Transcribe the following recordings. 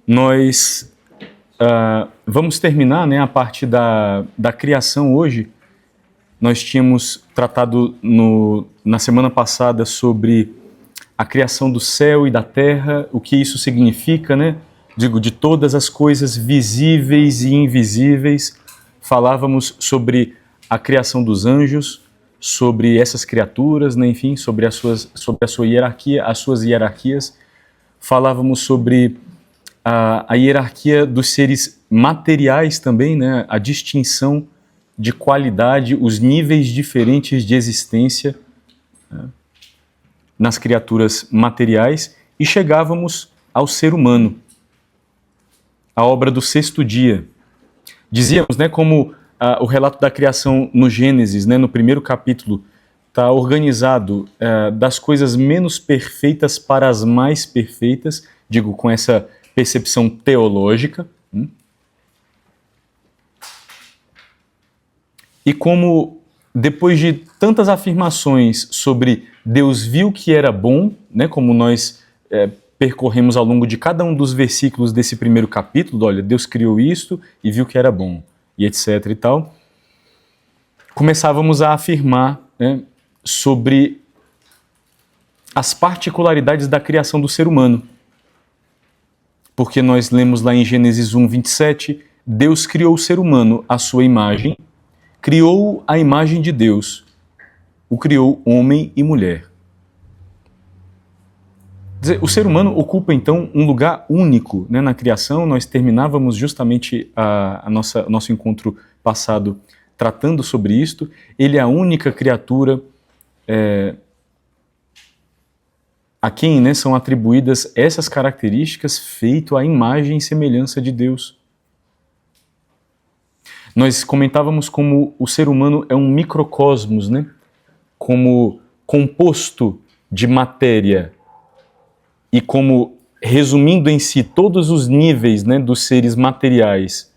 Nós vamos terminar, né, a parte da criação hoje. Nós tínhamos tratado na semana passada sobre a criação do céu e da terra, o que isso significa, né? Digo, de todas as coisas visíveis e invisíveis. Falávamos sobre a criação dos anjos, sobre essas criaturas, né? Enfim, sobre a sua hierarquia, as suas hierarquias. Falávamos sobre a hierarquia dos seres materiais também, né? A distinção de qualidade, os níveis diferentes de existência, né, nas criaturas materiais, e chegávamos ao ser humano, a obra do sexto dia. Dizíamos, né, como o relato da criação no Gênesis, né, no primeiro capítulo, está organizado das coisas menos perfeitas para as mais perfeitas, digo, com essa percepção teológica. E como, depois de tantas afirmações sobre Deus viu que era bom, né, como nós percorremos ao longo de cada um dos versículos desse primeiro capítulo, olha, Deus criou isto e viu que era bom, e etc. e tal, começávamos a afirmar, né, sobre as particularidades da criação do ser humano. Porque nós lemos lá em Gênesis 1, 27, Deus criou o ser humano à sua imagem, criou a imagem de Deus, o criou homem e mulher. Quer dizer, o ser humano ocupa então um lugar único, né, na criação. Nós terminávamos justamente nosso encontro passado tratando sobre isto. Ele é a única criatura a quem, né, são atribuídas essas características, feito à imagem e semelhança de Deus. Nós comentávamos como o ser humano é um microcosmos, né? Como composto de matéria e como resumindo em si todos os níveis, né, dos seres materiais,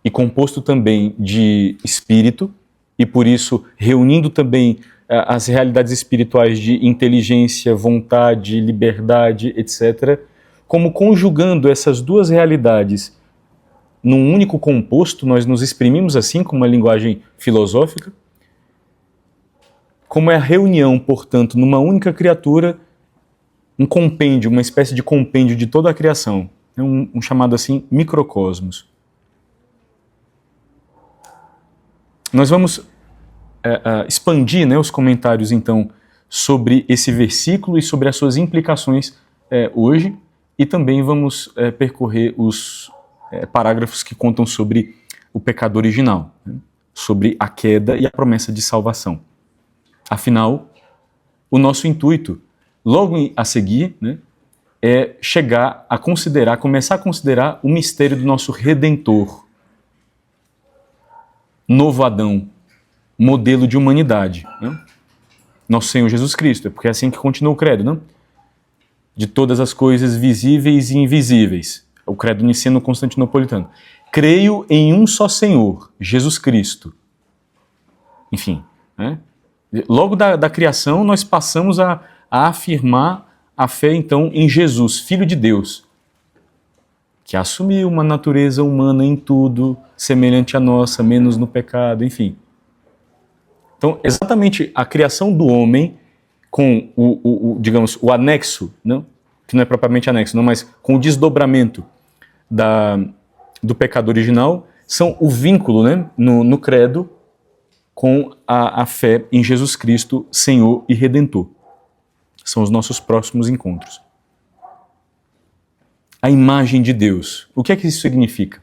e composto também de espírito, e por isso reunindo também as realidades espirituais de inteligência, vontade, liberdade, etc., como conjugando essas duas realidades num único composto, nós nos exprimimos assim, com uma linguagem filosófica, como é a reunião, portanto, numa única criatura, um compêndio, uma espécie de compêndio de toda a criação, um chamado assim microcosmos. Nós vamos expandir, né, os comentários, então, sobre esse versículo e sobre as suas implicações hoje, e também vamos percorrer os parágrafos que contam sobre o pecado original, né, sobre a queda e a promessa de salvação. Afinal, o nosso intuito, logo a seguir, né, é chegar a considerar, começar a considerar o mistério do nosso Redentor, novo Adão, modelo de humanidade, né? Nosso Senhor Jesus Cristo, porque é assim que continua o credo, não? De todas as coisas visíveis e invisíveis, o credo niceno-constantinopolitano. Creio em um só Senhor, Jesus Cristo. Enfim, né? Logo da criação nós passamos a afirmar a fé então em Jesus, Filho de Deus, que assumiu uma natureza humana em tudo, semelhante à nossa, menos no pecado, enfim. Então, exatamente a criação do homem com digamos, o anexo, não? Que não é propriamente anexo, não, mas com o desdobramento do pecado original, são o vínculo, né, no credo com a fé em Jesus Cristo, Senhor e Redentor. São os nossos próximos encontros. A imagem de Deus. O que é que isso significa?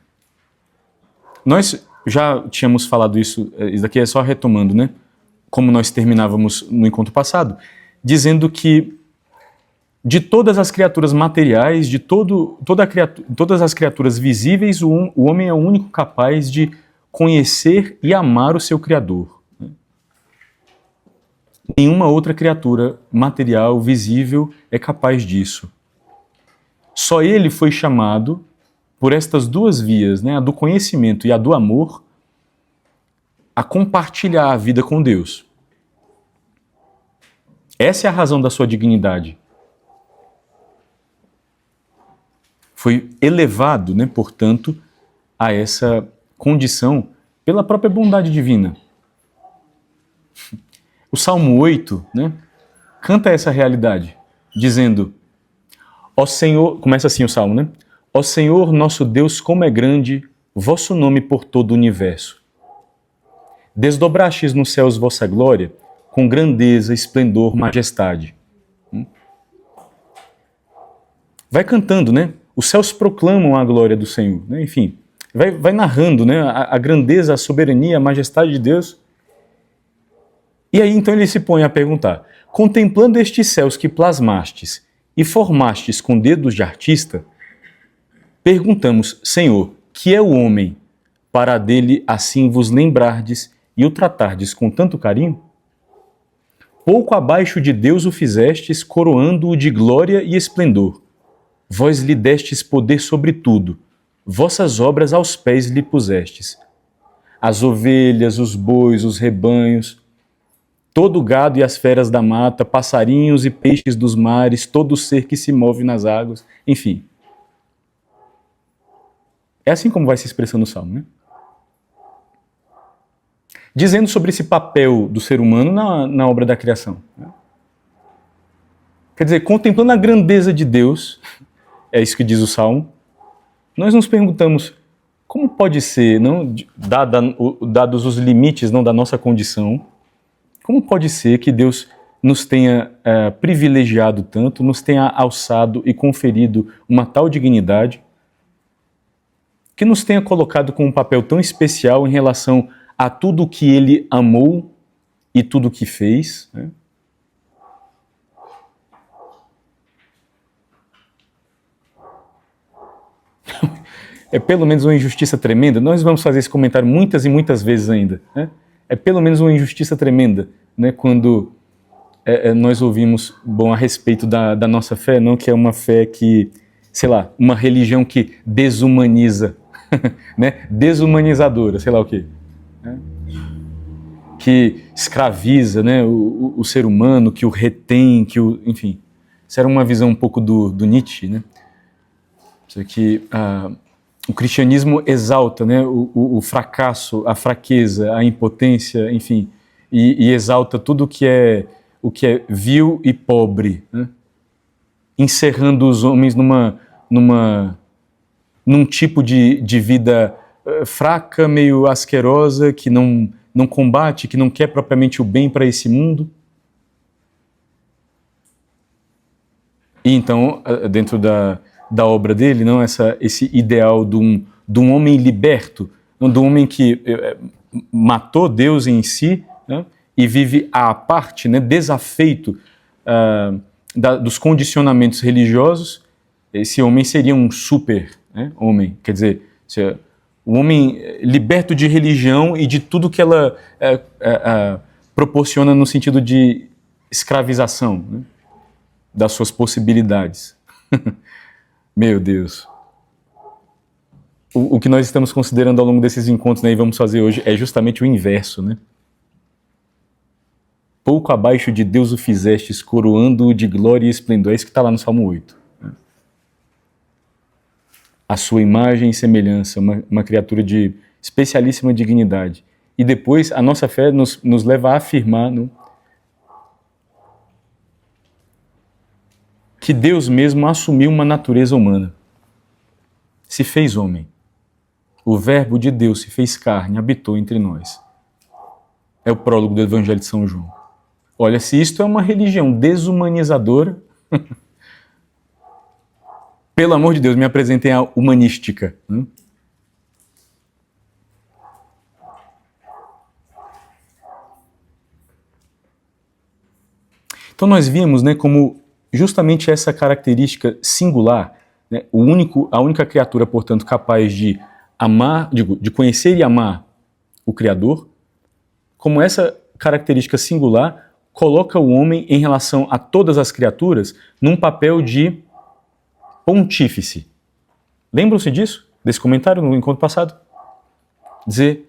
Nós já tínhamos falado isso daqui é só retomando, né? Como nós terminávamos no encontro passado, dizendo que de todas as criaturas materiais, de todas as criaturas visíveis, o homem é o único capaz de conhecer e amar o seu Criador. Nenhuma outra criatura material, visível, é capaz disso. Só ele foi chamado, por estas duas vias, né, a do conhecimento e a do amor, a compartilhar a vida com Deus. Essa é a razão da sua dignidade. foi elevado, né, portanto, a essa condição pela própria bondade divina. O Salmo 8, né, canta essa realidade, dizendo: ó Senhor, começa assim o Salmo, né? Ó Senhor, nosso Deus, como é grande vosso nome por todo o universo. Desdobrastes nos céus vossa glória, com grandeza, esplendor, majestade. Vai cantando, né? Os céus proclamam a glória do Senhor, né? Enfim, vai narrando, né, a grandeza, a soberania, a majestade de Deus. E aí então ele se põe a perguntar: contemplando estes céus que plasmastes e formastes com dedos de artista, perguntamos, Senhor, que é o homem, para dele assim vos lembrardes e o tratardes com tanto carinho? Pouco abaixo de Deus o fizestes, coroando-o de glória e esplendor. Vós lhe destes poder sobre tudo, vossas obras aos pés lhe pusestes. As ovelhas, os bois, os rebanhos, todo o gado e as feras da mata, passarinhos e peixes dos mares, todo ser que se move nas águas, enfim. É assim como vai se expressando o Salmo, né? Dizendo sobre esse papel do ser humano na obra da criação. Quer dizer, contemplando a grandeza de Deus, é isso que diz o Salmo, nós nos perguntamos, como pode ser, não, dados os limites não, da nossa condição, como pode ser que Deus nos tenha privilegiado tanto, nos tenha alçado e conferido uma tal dignidade, que nos tenha colocado com um papel tão especial em relação a tudo o que Ele amou e tudo o que fez, né? É pelo menos uma injustiça tremenda. Nós vamos fazer esse comentário muitas e muitas vezes ainda, né? É pelo menos uma injustiça tremenda, né, quando nós ouvimos a respeito da nossa fé, não que é uma fé que, sei lá, uma religião que desumaniza, né, desumanizadora, sei lá o quê, né, que escraviza, né, o ser humano, que o retém, enfim. Isso era uma visão um pouco do Nietzsche, né? Isso aqui, o cristianismo exalta, né, o fracasso, a fraqueza, a impotência, enfim, e exalta tudo o que é vil e pobre, né? Encerrando os homens num tipo de vida fraca, meio asquerosa, que não combate, que não quer propriamente o bem para esse mundo. E então, dentro da obra dele, não, esse ideal de um homem liberto, de um homem que matou Deus em si, né, e vive à parte, né, desafeito dos condicionamentos religiosos. Esse homem seria um super, né, homem, quer dizer, um homem liberto de religião e de tudo que ela proporciona no sentido de escravização, né, das suas possibilidades. Meu Deus. O que nós estamos considerando ao longo desses encontros, né, e vamos fazer hoje, é justamente o inverso, né? Pouco abaixo de Deus o fizestes, coroando-o de glória e esplendor. É isso que está lá no Salmo 8. Né? A sua imagem e semelhança, uma criatura de especialíssima dignidade. E depois a nossa fé nos leva a afirmar, né, que Deus mesmo assumiu uma natureza humana. Se fez homem. O verbo de Deus se fez carne, habitou entre nós. É o prólogo do Evangelho de São João. Olha, se isto é uma religião desumanizadora, pelo amor de Deus, me apresentem a humanística. Né? Então nós vimos, né, como justamente essa característica singular, né, a única criatura, portanto, capaz de amar, de conhecer e amar o Criador, como essa característica singular coloca o homem em relação a todas as criaturas num papel de pontífice. Lembram-se disso? Desse comentário no encontro passado? Dizer,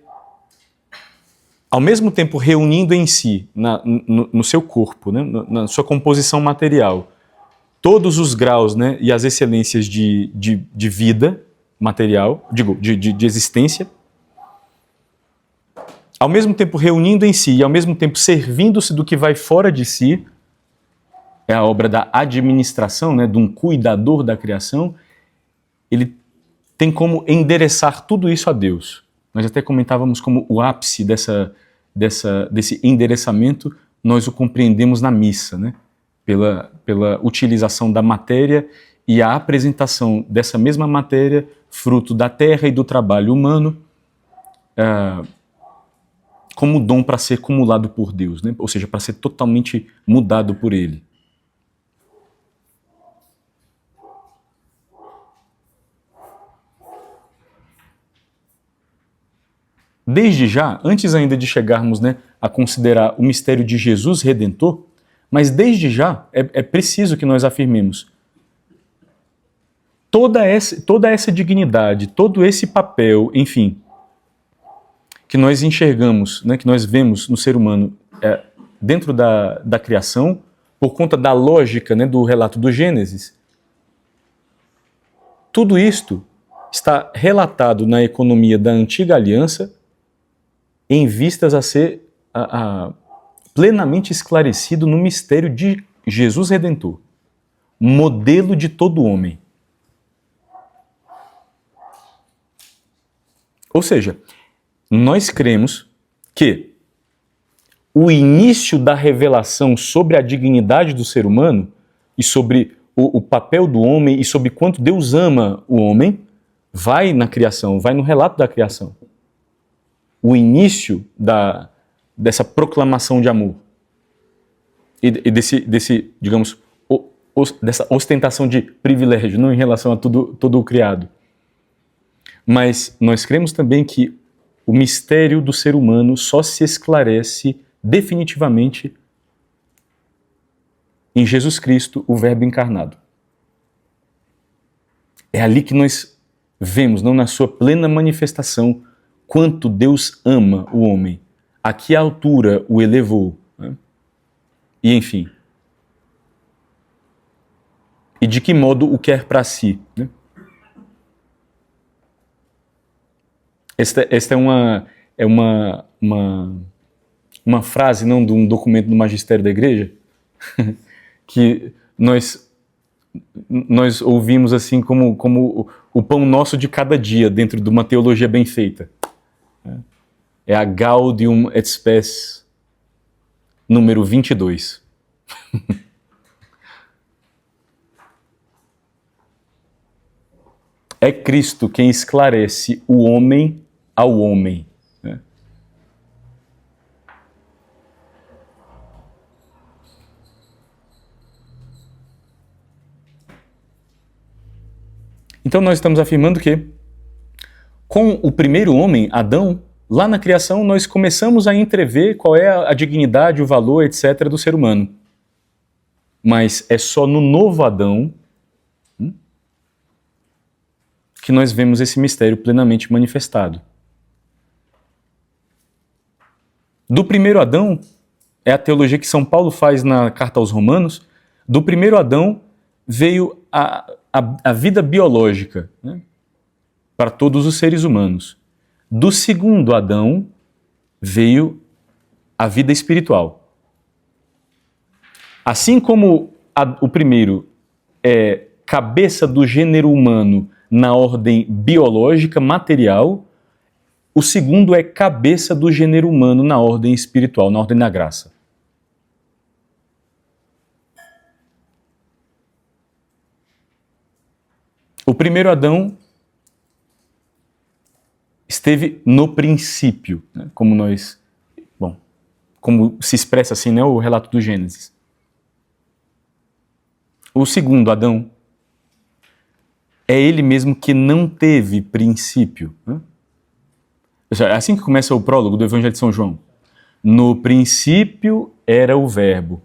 ao mesmo tempo reunindo em si, no seu corpo, né, na sua composição material, todos os graus, né, e as excelências de vida material, de existência, ao mesmo tempo reunindo em si e ao mesmo tempo servindo-se do que vai fora de si, é a obra da administração, né, de um cuidador da criação. Ele tem como endereçar tudo isso a Deus. Nós até comentávamos como o ápice desse endereçamento, nós o compreendemos na missa, né? Pela utilização da matéria e a apresentação dessa mesma matéria, fruto da terra e do trabalho humano, como dom para ser cumulado por Deus, né? Ou seja, para ser totalmente mudado por Ele. Desde já, antes ainda de chegarmos, né, a considerar o mistério de Jesus Redentor, mas desde já é preciso que nós afirmemos toda essa dignidade, todo esse papel, enfim, que nós enxergamos, né, que nós vemos no ser humano dentro da criação, por conta da lógica, né, do relato do Gênesis. Tudo isto está relatado na economia da antiga aliança, em vistas a ser plenamente esclarecido no mistério de Jesus Redentor, modelo de todo homem. Ou seja, nós cremos que o início da revelação sobre a dignidade do ser humano e sobre o papel do homem e sobre quanto Deus ama o homem vai na criação, vai no relato da criação. O início dessa proclamação de amor e desse, digamos, dessa ostentação de privilégio, não em relação a todo o criado. Mas nós cremos também que o mistério do ser humano só se esclarece definitivamente em Jesus Cristo, o Verbo encarnado. É ali que nós vemos, não na sua plena manifestação, quanto Deus ama o homem, a que altura o elevou, né? E enfim. E de que modo o quer para si, né? Esta é uma frase, não, de um documento do Magistério da Igreja, que nós ouvimos assim como o pão nosso de cada dia dentro de uma teologia bem feita. É a Gaudium et Spes, número 22. É Cristo quem esclarece o homem ao homem. Né? Então nós estamos afirmando que, com o primeiro homem, Adão, lá na criação nós começamos a entrever qual é a dignidade, o valor, etc. do ser humano. Mas é só no novo Adão que nós vemos esse mistério plenamente manifestado. Do primeiro Adão, é a teologia que São Paulo faz na carta aos Romanos, do primeiro Adão veio a vida biológica, né, para todos os seres humanos. Do segundo Adão veio a vida espiritual. Assim como o primeiro é cabeça do gênero humano na ordem biológica, material, o segundo é cabeça do gênero humano na ordem espiritual, na ordem da graça. O primeiro Adão esteve no princípio, né, como se expressa assim, né, o relato do Gênesis. O segundo Adão é ele mesmo que não teve princípio. Né? É assim que começa o prólogo do Evangelho de São João. No princípio era o Verbo.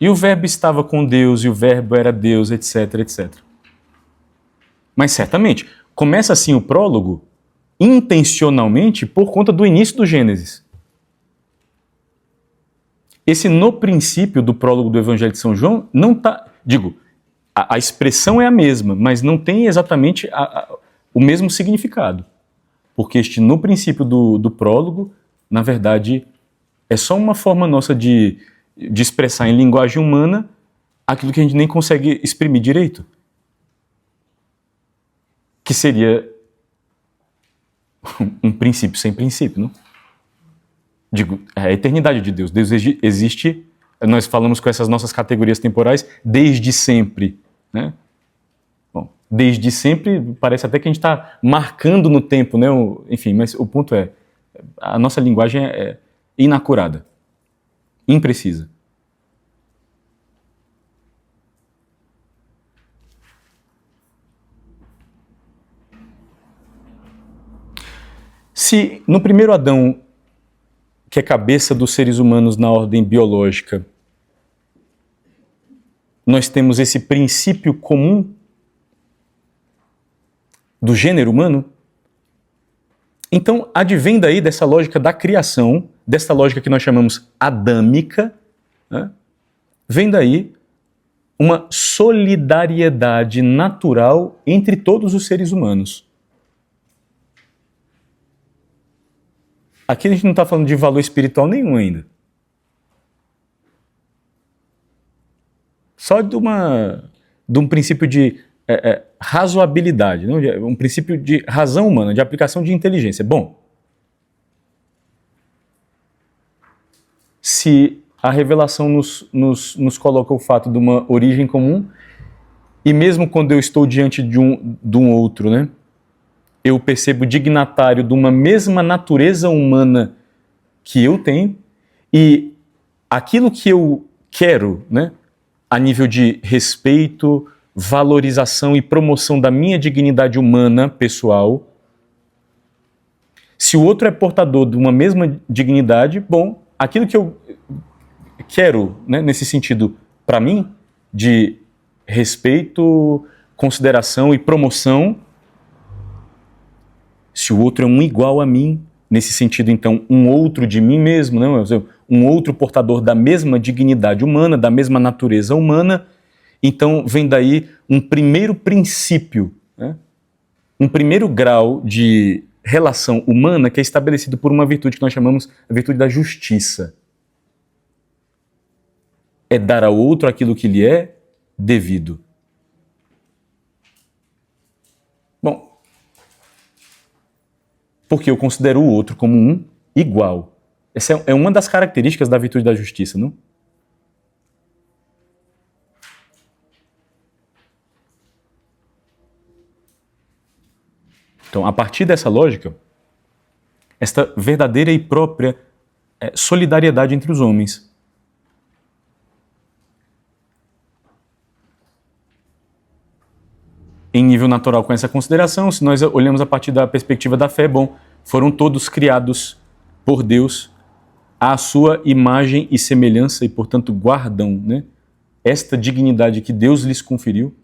E o Verbo estava com Deus, e o Verbo era Deus, etc, etc. Mas certamente, começa assim o prólogo intencionalmente por conta do início do Gênesis. Esse no princípio do prólogo do Evangelho de São João não está... a expressão é a mesma, mas não tem exatamente o mesmo significado. Porque no princípio do prólogo, na verdade, é só uma forma nossa de expressar em linguagem humana aquilo que a gente nem consegue exprimir direito. Que seria um princípio sem princípio, não? Digo, é a eternidade de Deus. Deus existe, nós falamos com essas nossas categorias temporais, desde sempre, né? Bom, desde sempre, parece até que a gente está marcando no tempo, né? Enfim, mas o ponto é, a nossa linguagem é inacurada, imprecisa. Se no primeiro Adão, que é cabeça dos seres humanos na ordem biológica, nós temos esse princípio comum do gênero humano, então advém daí dessa lógica da criação, dessa lógica que nós chamamos adâmica, né? Vem daí uma solidariedade natural entre todos os seres humanos. Aqui a gente não está falando de valor espiritual nenhum ainda. Só de um princípio de razoabilidade, não? Um princípio de razão humana, de aplicação de inteligência. Bom, se a revelação nos coloca o fato de uma origem comum, e mesmo quando eu estou diante de um outro, né, eu percebo dignatário de uma mesma natureza humana que eu tenho, e aquilo que eu quero, né, a nível de respeito, valorização e promoção da minha dignidade humana, pessoal, se o outro é portador de uma mesma dignidade, bom, aquilo que eu quero, né, nesse sentido, para mim, de respeito, consideração e promoção, se o outro é um igual a mim, nesse sentido, então, um outro de mim mesmo, não? Um outro portador da mesma dignidade humana, da mesma natureza humana, então vem daí um primeiro princípio, né? Um primeiro grau de relação humana que é estabelecido por uma virtude que nós chamamos a virtude da justiça. É dar ao outro aquilo que lhe é devido. Bom, porque eu considero o outro como um igual. Essa é uma das características da virtude da justiça, não? Então, a partir dessa lógica, esta verdadeira e própria solidariedade entre os homens. Em nível natural, com essa consideração, se nós olhamos a partir da perspectiva da fé, bom, foram todos criados por Deus à sua imagem e semelhança e, portanto, guardam, né, esta dignidade que Deus lhes conferiu.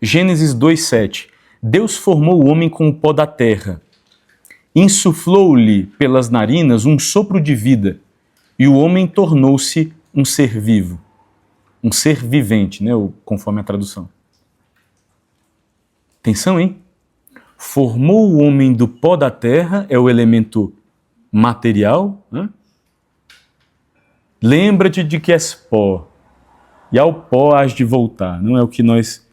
Gênesis 2:7. Deus formou o homem com o pó da terra, insuflou-lhe pelas narinas um sopro de vida, e o homem tornou-se um ser vivo, um ser vivente, né, conforme a tradução. Atenção, hein? Formou o homem do pó da terra, é o elemento material, né? Lembra-te de que és pó, e ao pó has de voltar. Não é o que nós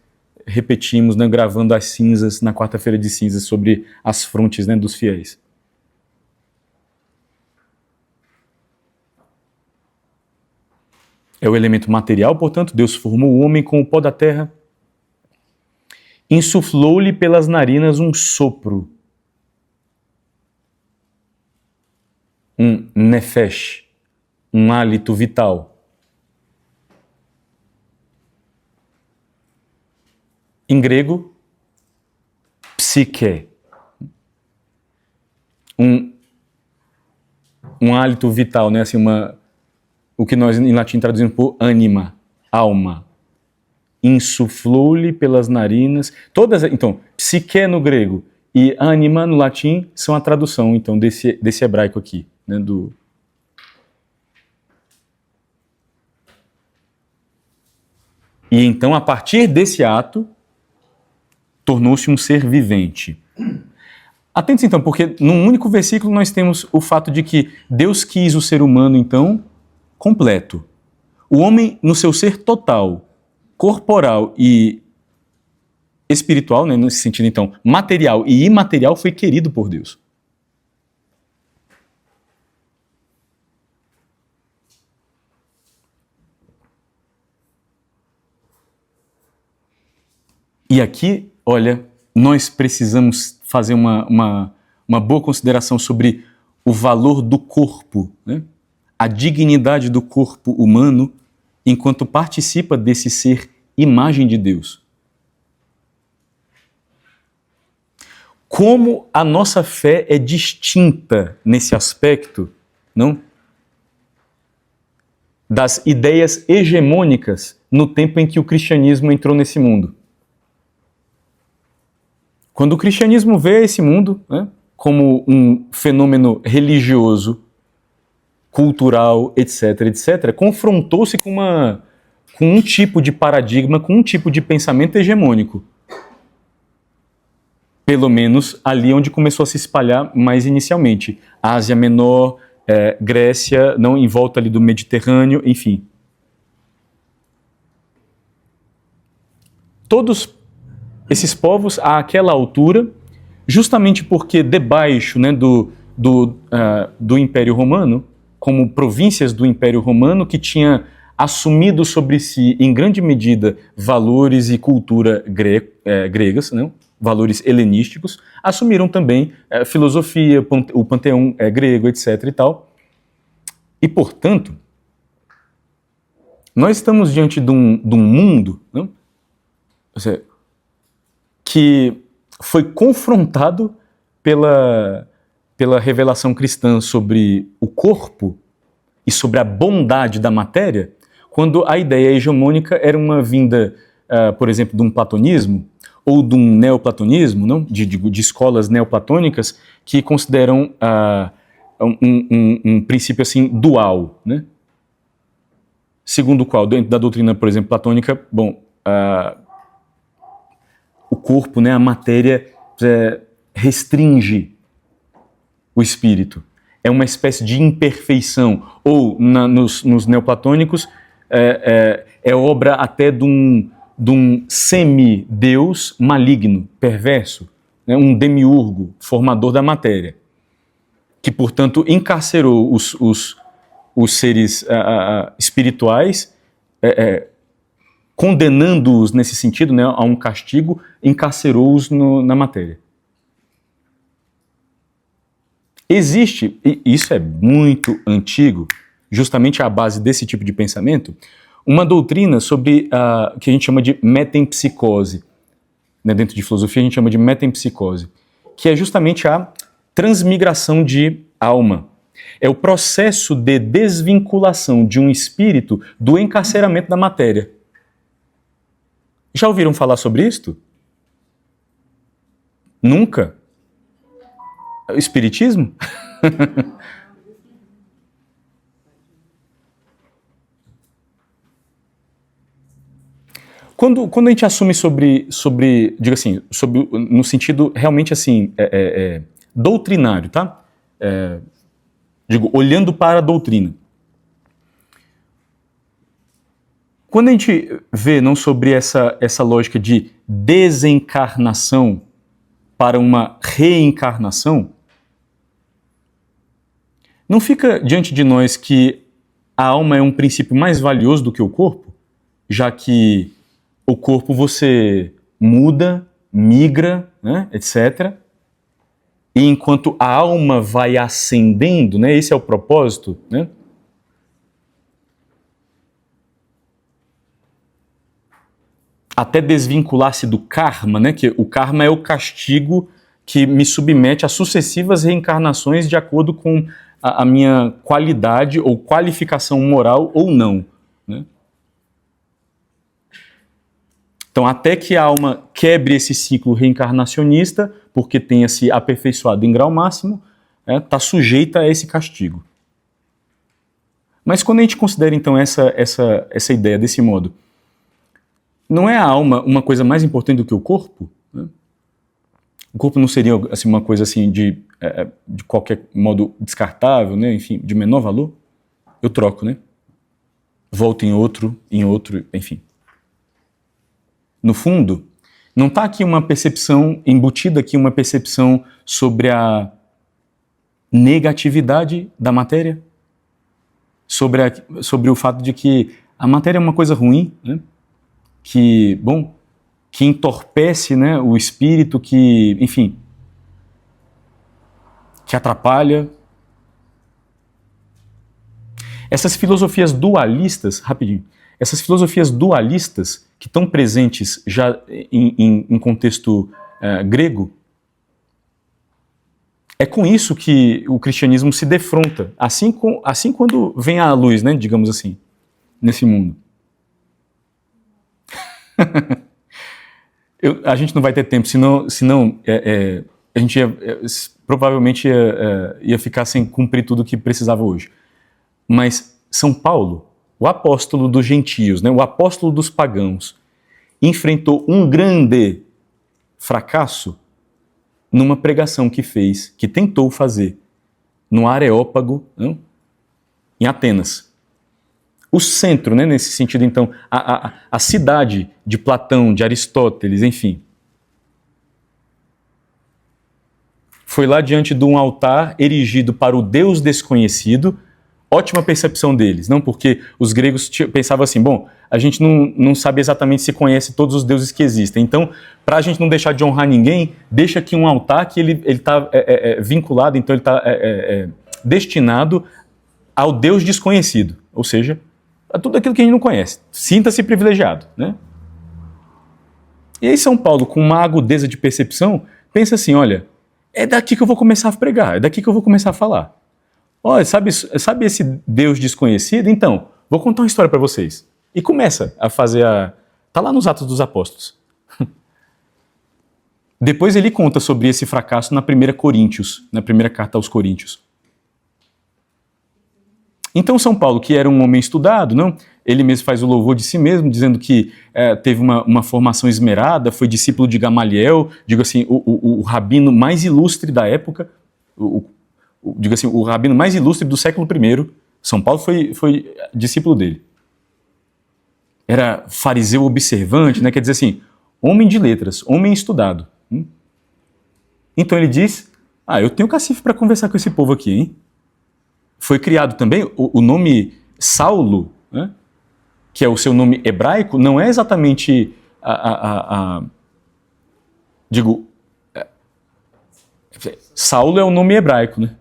repetimos, né, gravando as cinzas na quarta-feira de cinzas sobre as frontes, né, dos fiéis. É o elemento material, portanto, Deus formou o homem com o pó da terra, insuflou-lhe pelas narinas um sopro, um nefesh, um hálito vital. Em grego, psique, um hálito vital, né? Assim, o que nós em latim traduzimos por anima, alma. Insuflou-lhe pelas narinas, então, psique no grego e anima no latim são a tradução, então, desse hebraico aqui, né, E então, a partir desse ato, tornou-se um ser vivente. Atente então, porque num único versículo nós temos o fato de que Deus quis o ser humano, então, completo. O homem, no seu ser total, corporal e espiritual, né, nesse sentido, então, material e imaterial, foi querido por Deus. E aqui, olha, nós precisamos fazer uma boa consideração sobre o valor do corpo, né? A dignidade do corpo humano enquanto participa desse ser imagem de Deus. Como a nossa fé é distinta nesse aspecto, não? Das ideias hegemônicas no tempo em que o cristianismo entrou nesse mundo. Quando o cristianismo vê esse mundo, né, como um fenômeno religioso, cultural, etc., confrontou-se com um tipo de paradigma, com um tipo de pensamento hegemônico. Pelo menos ali onde começou a se espalhar mais inicialmente. Ásia Menor, Grécia, não em volta ali do Mediterrâneo, enfim. Todos esses povos, àquela altura, justamente porque debaixo, né, do Império Romano, como províncias do Império Romano, que tinha assumido sobre si, em grande medida, valores e cultura gregas, né, valores helenísticos, assumiram também filosofia, o panteão grego, etc. e tal. E, portanto, nós estamos diante de um mundo, né, que foi confrontado pela revelação cristã sobre o corpo e sobre a bondade da matéria, quando a ideia hegemônica era uma vinda, por exemplo, de um platonismo ou de um neoplatonismo, não? De escolas neoplatônicas que consideram um princípio assim dual, né? Segundo o qual, dentro da doutrina, por exemplo, platônica, o corpo, né, a matéria, restringe o espírito. É uma espécie de imperfeição. Ou, nos neoplatônicos, é obra até de um semideus maligno, perverso, né, um demiurgo, formador da matéria, que, portanto, encarcerou os seres espirituais, condenando-os nesse sentido, né, a um castigo, encarcerou-os na matéria. Existe, e isso é muito antigo, justamente à base desse tipo de pensamento, uma doutrina sobre o que a gente chama de metempsicose. Né, dentro de filosofia a gente chama de metempsicose, que é justamente a transmigração de alma. É o processo de desvinculação de um espírito do encarceramento da matéria. Já ouviram falar sobre isto? Nunca? Espiritismo? Quando a gente assume digo assim, no sentido realmente assim, doutrinário, tá? Digo, olhando para a doutrina. Quando a gente vê não sobre essa lógica de desencarnação para uma reencarnação, não fica diante de nós que a alma é um princípio mais valioso do que o corpo, já que o corpo você muda, migra, né, etc. E enquanto a alma vai ascendendo, né, esse é o propósito, né? Até desvincular-se do karma, né? Que o karma é o castigo que me submete a sucessivas reencarnações de acordo com a minha qualidade ou qualificação moral ou não, né? Então, até que a alma quebre esse ciclo reencarnacionista, porque tenha se aperfeiçoado em grau máximo, está sujeita a esse castigo. Mas quando a gente considera, então, essa ideia desse modo, não é a alma uma coisa mais importante do que o corpo? Né? O corpo não seria assim, uma coisa assim de qualquer modo descartável, né? Enfim, de menor valor? Eu troco, né? Volto em outro, enfim. No fundo, não está aqui uma percepção, embutida aqui uma percepção sobre a negatividade da matéria? Sobre o fato de que a matéria é uma coisa ruim, né? Que entorpece, né, o espírito, enfim, que atrapalha. Essas filosofias dualistas, rapidinho, essas filosofias dualistas que estão presentes já em contexto grego, é com isso que o cristianismo se defronta, assim quando vem à luz, né, digamos assim, nesse mundo. A gente não vai ter tempo, senão a gente provavelmente ia ficar sem cumprir tudo o que precisava hoje. Mas São Paulo, o apóstolo dos gentios, né, o apóstolo dos pagãos, enfrentou um grande fracasso numa pregação que tentou fazer no Areópago, né, em Atenas. O centro, né, nesse sentido, então, a cidade de Platão, de Aristóteles, enfim. Foi lá diante de um altar erigido para o Deus desconhecido. Ótima percepção deles, não? Porque os gregos pensavam assim, bom, a gente não sabe exatamente se conhece todos os deuses que existem, então, para a gente não deixar de honrar ninguém, deixa aqui um altar que ele está vinculado, então ele está destinado ao Deus desconhecido, ou seja, a tudo aquilo que a gente não conhece. Sinta-se privilegiado, né? E aí São Paulo, com uma agudeza de percepção, pensa assim, olha, é daqui que eu vou começar a pregar, é daqui que eu vou começar a falar. Olha, sabe esse Deus desconhecido? Então, vou contar uma história para vocês. E começa a fazer Está lá nos Atos dos Apóstolos. Depois ele conta sobre esse fracasso na primeira carta aos Coríntios. Então São Paulo, que era um homem estudado, não? Ele mesmo faz o louvor de si mesmo, dizendo que teve uma formação esmerada, foi discípulo de Gamaliel, digo assim, o rabino mais ilustre da época, digo assim, o rabino mais ilustre do século I. São Paulo foi discípulo dele. Era fariseu observante, né? Quer dizer assim, homem de letras, homem estudado. Então ele diz, eu tenho cacife para conversar com esse povo aqui, hein? Foi criado também o nome Saulo, né? Que é o seu nome hebraico, não é exatamente Saulo é o nome hebraico, né?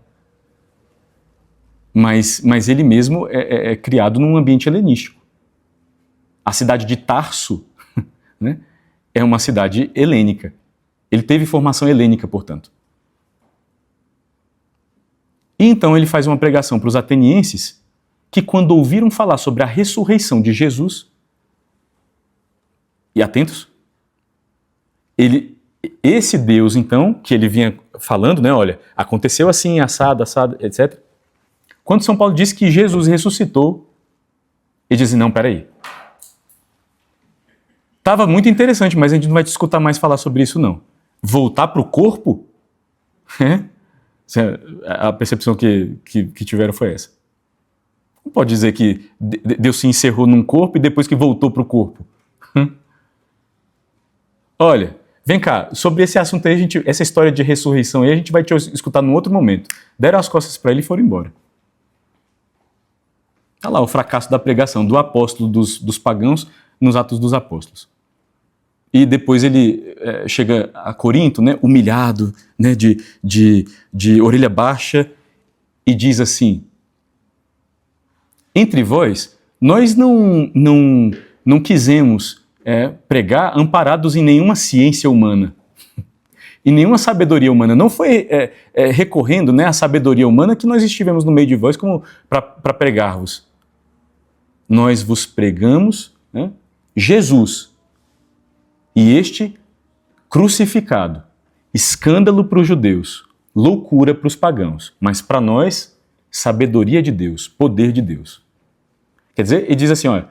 Mas ele mesmo é criado num ambiente helenístico. A cidade de Tarso, né, é uma cidade helênica. Ele teve formação helênica, portanto. E então ele faz uma pregação para os atenienses que, quando ouviram falar sobre a ressurreição de Jesus, e atentos, esse Deus, então, que ele vinha falando, né, olha, aconteceu assim, assado, etc. Quando São Paulo diz que Jesus ressuscitou, ele diz, não, peraí. Estava muito interessante, mas a gente não vai te escutar mais falar sobre isso, não. Voltar para o corpo? A percepção que tiveram foi essa. Não pode dizer que Deus se encerrou num corpo e depois que voltou para o corpo. Olha, vem cá, sobre esse assunto aí, essa história de ressurreição aí, a gente vai te escutar num outro momento. Deram as costas para ele e foram embora. Olha lá o fracasso da pregação do apóstolo dos pagãos nos Atos dos Apóstolos. E depois ele chega a Corinto, né, humilhado, né, de orelha baixa, e diz assim, entre vós, nós não quisemos pregar amparados em nenhuma ciência humana, em nenhuma sabedoria humana. Não foi recorrendo, né, à sabedoria humana que nós estivemos no meio de vós para pregar-vos. Nós vos pregamos, né, Jesus, E este crucificado, escândalo para os judeus, loucura para os pagãos, mas para nós, sabedoria de Deus, poder de Deus. Quer dizer, ele diz assim, olha,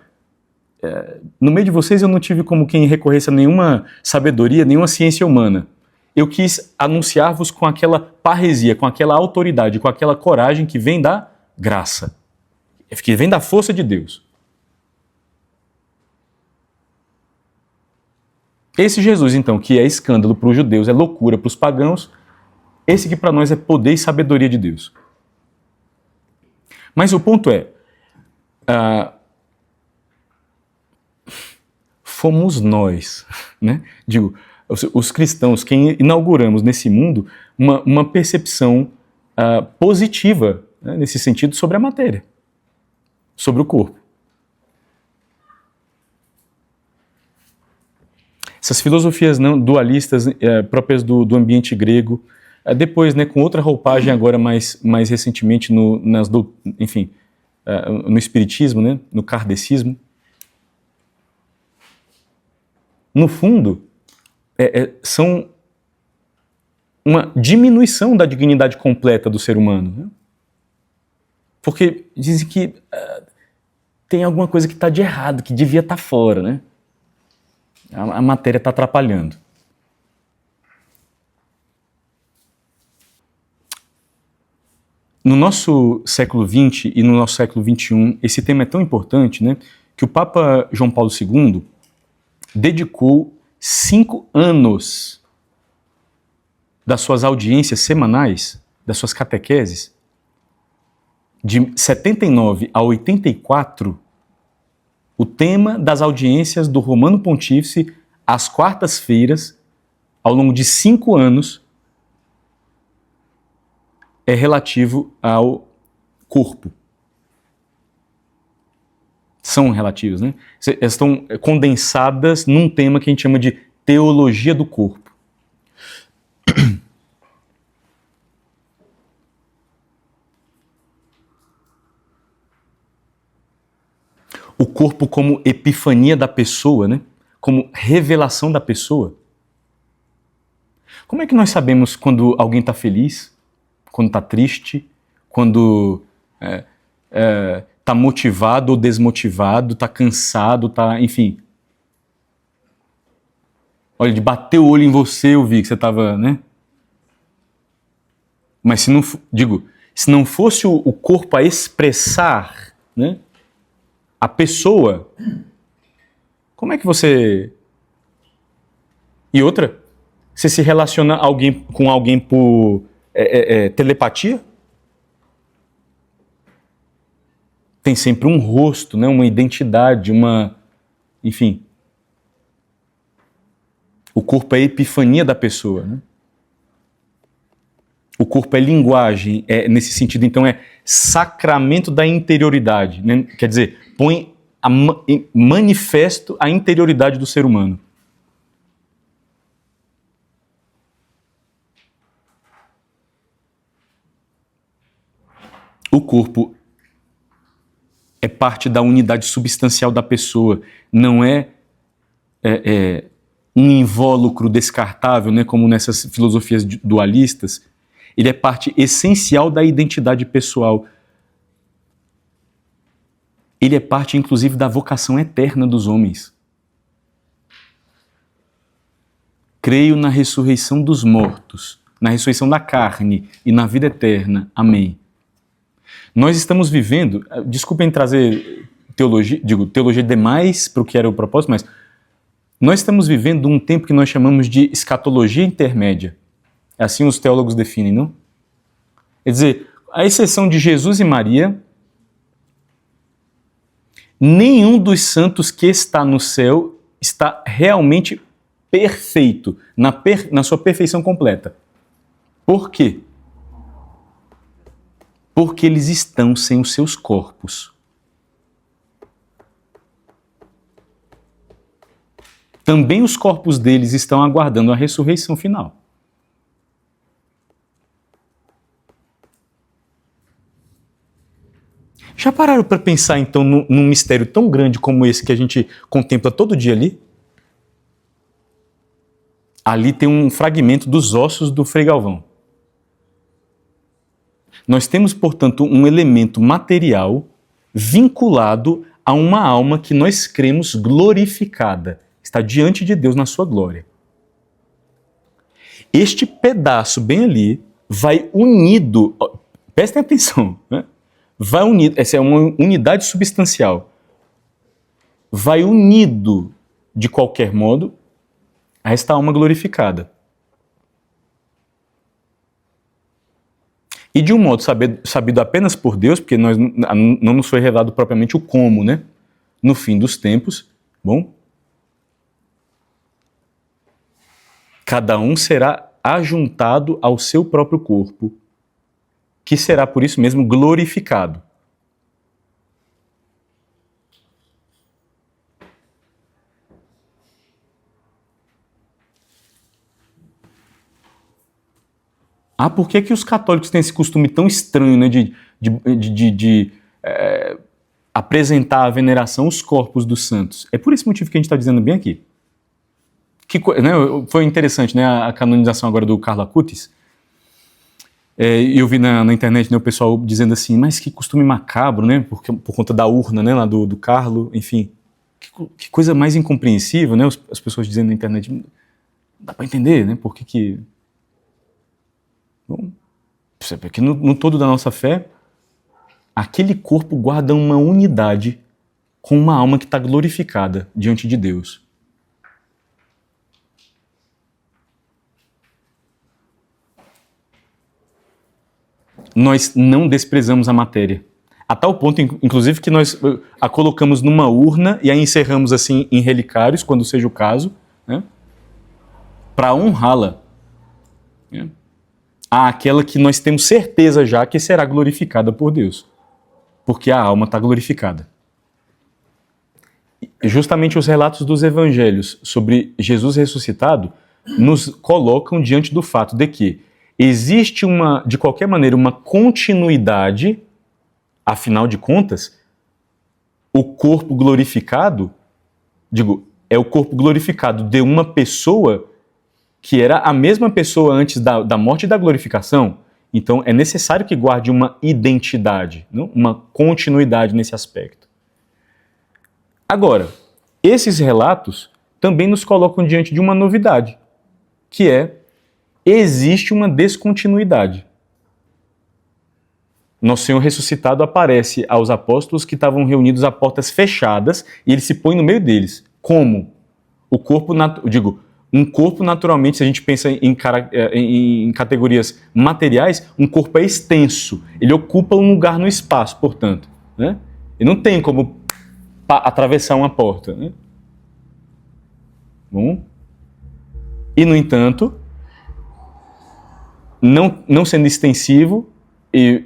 no meio de vocês eu não tive como quem recorresse a nenhuma sabedoria, nenhuma ciência humana. Eu quis anunciar-vos com aquela parresia, com aquela autoridade, com aquela coragem que vem da graça, que vem da força de Deus. Esse Jesus, então, que é escândalo para os judeus, é loucura para os pagãos, esse que para nós é poder e sabedoria de Deus. Mas o ponto é, fomos nós, né? Digo, os cristãos, quem inauguramos nesse mundo uma percepção positiva, né, nesse sentido, sobre a matéria, sobre o corpo. Essas filosofias não dualistas próprias do ambiente grego, depois, né, com outra roupagem agora mais recentemente no espiritismo, né, no kardecismo. No fundo, são uma diminuição da dignidade completa do ser humano. Né? Porque dizem que tem alguma coisa que está de errado, que devia estar fora, né? A matéria está atrapalhando. No nosso século XX e no nosso século XXI, esse tema é tão importante, né, que o Papa João Paulo II dedicou 5 anos das suas audiências semanais, das suas catequeses, de 79 a 84, o tema das audiências do Romano Pontífice às quartas-feiras, ao longo de 5 anos, é relativo ao corpo. São relativos, né? Elas estão condensadas num tema que a gente chama de teologia do corpo. O corpo como epifania da pessoa, né? Como revelação da pessoa. Como é que nós sabemos quando alguém está feliz, quando está triste, quando está motivado ou desmotivado, está cansado, está, enfim. Olha, de bater o olho em você, eu vi que você estava, né? Mas se não fosse o corpo a expressar, né, a pessoa, como é que você... E outra, você se relaciona com alguém por telepatia? Tem sempre um rosto, né, uma identidade, enfim. O corpo é a epifania da pessoa, né? O corpo é linguagem, nesse sentido, então, é sacramento da interioridade, né? Quer dizer, põe manifesto a interioridade do ser humano. O corpo é parte da unidade substancial da pessoa, não é um invólucro descartável, né, como nessas filosofias dualistas. Ele é parte essencial da identidade pessoal. Ele é parte, inclusive, da vocação eterna dos homens. Creio na ressurreição dos mortos, na ressurreição da carne e na vida eterna. Amém. Nós estamos vivendo, desculpem trazer teologia demais para o que era o propósito, mas nós estamos vivendo um tempo que nós chamamos de escatologia intermédia. É assim os teólogos definem, não? Quer dizer, à exceção de Jesus e Maria, nenhum dos santos que está no céu está realmente perfeito, na sua perfeição completa. Por quê? Porque eles estão sem os seus corpos. Também os corpos deles estão aguardando a ressurreição final. Já pararam para pensar, então, num mistério tão grande como esse que a gente contempla todo dia ali? ali tem um fragmento dos ossos do Frei Galvão. Nós temos, portanto, um elemento material vinculado a uma alma que nós cremos glorificada, está diante de Deus na sua glória. Este pedaço bem ali vai unido, prestem atenção, né? Vai unido, essa é uma unidade substancial, vai unido de qualquer modo a esta alma glorificada. E de um modo sabido apenas por Deus, porque não nos foi revelado propriamente o como, né? No fim dos tempos, bom, cada um será ajuntado ao seu próprio corpo, que será por isso mesmo glorificado. Por que os católicos têm esse costume tão estranho, né, de apresentar à veneração os corpos dos santos? É por esse motivo que a gente está dizendo bem aqui. Né, foi interessante, né, a canonização agora do Carlo Acutis. Eu vi na internet, né, o pessoal dizendo assim, mas que costume macabro, né, por conta da urna, né, lá do Carlo, enfim. Que coisa mais incompreensível, né, as pessoas dizendo na internet. Não dá para entender, né, por que... Bom, porque no todo da nossa fé, aquele corpo guarda uma unidade com uma alma que está glorificada diante de Deus. Nós não desprezamos a matéria. A tal ponto, inclusive, que nós a colocamos numa urna e a encerramos assim em relicários, quando seja o caso, né, para honrá-la. Né? Àquela que nós temos certeza já que será glorificada por Deus, porque a alma está glorificada. E justamente os relatos dos evangelhos sobre Jesus ressuscitado nos colocam diante do fato de que existe de qualquer maneira, uma continuidade, afinal de contas, o corpo glorificado, é o corpo glorificado de uma pessoa que era a mesma pessoa antes da morte e da glorificação. Então é necessário que guarde uma identidade, não? Uma continuidade nesse aspecto. Agora, esses relatos também nos colocam diante de uma novidade, que existe uma descontinuidade. Nosso Senhor ressuscitado aparece aos apóstolos que estavam reunidos a portas fechadas e ele se põe no meio deles. Como? O corpo, um corpo, naturalmente, se a gente pensa em categorias materiais, um corpo é extenso. Ele ocupa um lugar no espaço, portanto. Né? Ele não tem como atravessar uma porta. Né? Bom. E, no entanto, não sendo extensivo e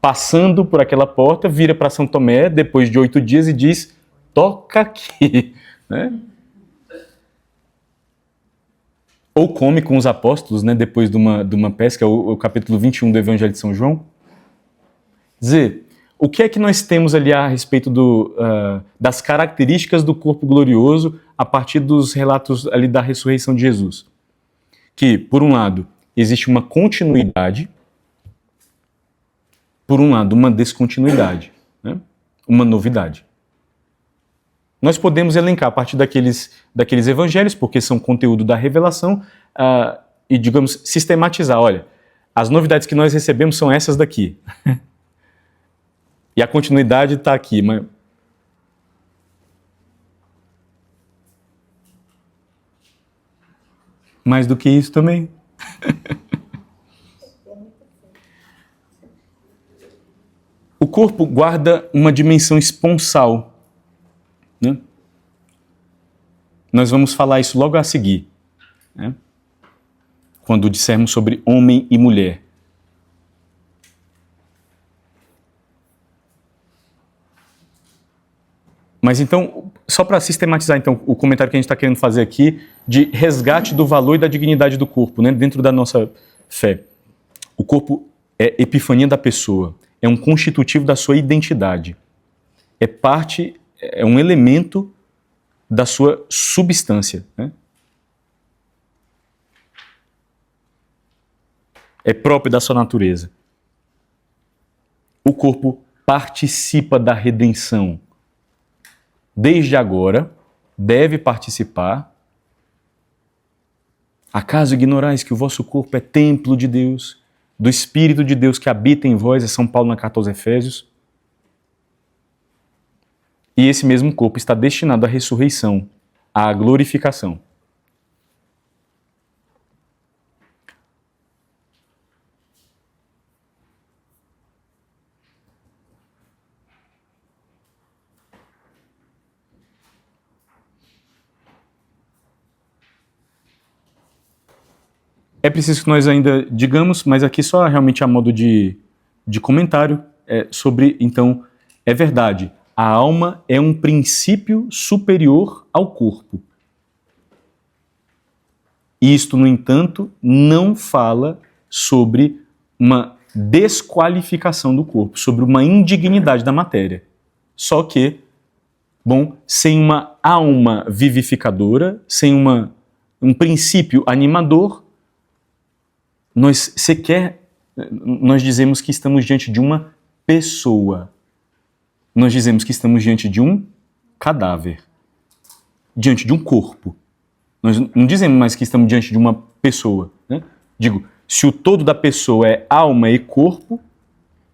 passando por aquela porta, vira para São Tomé, depois de 8 dias, e diz, toca aqui. Né? Ou come com os apóstolos, né, depois de uma pesca, o capítulo 21 do Evangelho de São João. Dizer, o que é que nós temos ali a respeito das características do corpo glorioso a partir dos relatos ali da ressurreição de Jesus? Que, por um lado, existe uma continuidade, por um lado, uma descontinuidade, né? Uma novidade. Nós podemos elencar a partir daqueles evangelhos, porque são conteúdo da revelação, e, digamos, sistematizar. Olha, as novidades que nós recebemos são essas daqui. E a continuidade está aqui. Mas... mais do que isso também. O corpo guarda uma dimensão esponsal. Né? Nós vamos falar isso logo a seguir, né? Quando dissermos sobre homem e mulher. Mas então, só para sistematizar então, o comentário que a gente está querendo fazer aqui de resgate do valor e da dignidade do corpo, né, dentro da nossa fé. O corpo é epifania da pessoa, é um constitutivo da sua identidade, é um elemento da sua substância. Né? é próprio da sua natureza. O corpo participa da redenção. Desde agora, deve participar. Acaso ignorais que o vosso corpo é templo de Deus, do Espírito de Deus que habita em vós, é São Paulo na carta aos Efésios? E esse mesmo corpo está destinado à ressurreição, à glorificação. É preciso que nós ainda digamos, mas aqui só realmente a modo de comentário, sobre, então, é verdade, a alma é um princípio superior ao corpo. Isto, no entanto, não fala sobre uma desqualificação do corpo, sobre uma indignidade da matéria. Só que, bom, sem uma alma vivificadora, sem um princípio animador, nós dizemos que estamos diante de uma pessoa. Nós dizemos que estamos diante de um cadáver, diante de um corpo. Nós não dizemos mais que estamos diante de uma pessoa, né? Digo, se o todo da pessoa é alma e corpo,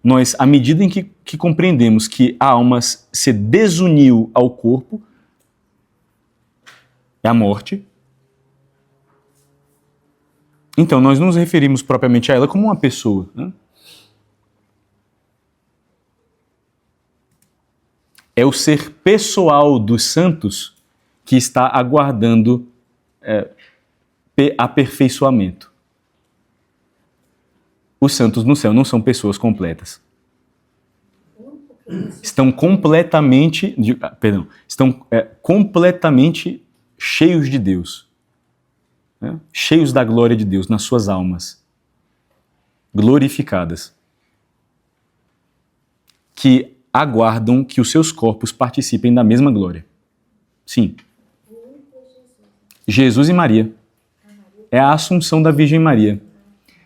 nós, à medida em que compreendemos que a alma se desuniu ao corpo, é a morte, então nós não nos referimos propriamente a ela como uma pessoa, né? É o ser pessoal dos santos que está aguardando aperfeiçoamento. Os santos no céu não são pessoas completas. Estão completamente cheios de Deus, né? Cheios da glória de Deus nas suas almas, glorificadas, que aguardam que os seus corpos participem da mesma glória. Sim. Jesus e Maria. É a assunção da Virgem Maria.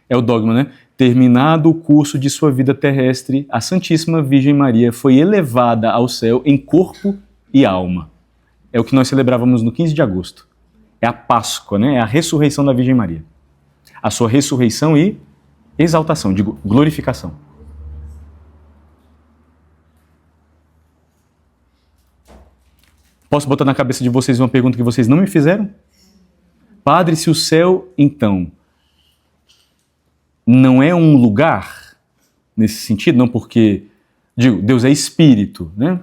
É o dogma, né? Terminado o curso de sua vida terrestre, a Santíssima Virgem Maria foi elevada ao céu em corpo e alma. É o que nós celebrávamos no 15 de agosto. É a Páscoa, né? É a ressurreição da Virgem Maria. A sua ressurreição e exaltação, digo, glorificação. Posso botar na cabeça de vocês uma pergunta que vocês não me fizeram? Padre, se o céu, então, não é um lugar, nesse sentido, não porque, digo, Deus é espírito, né?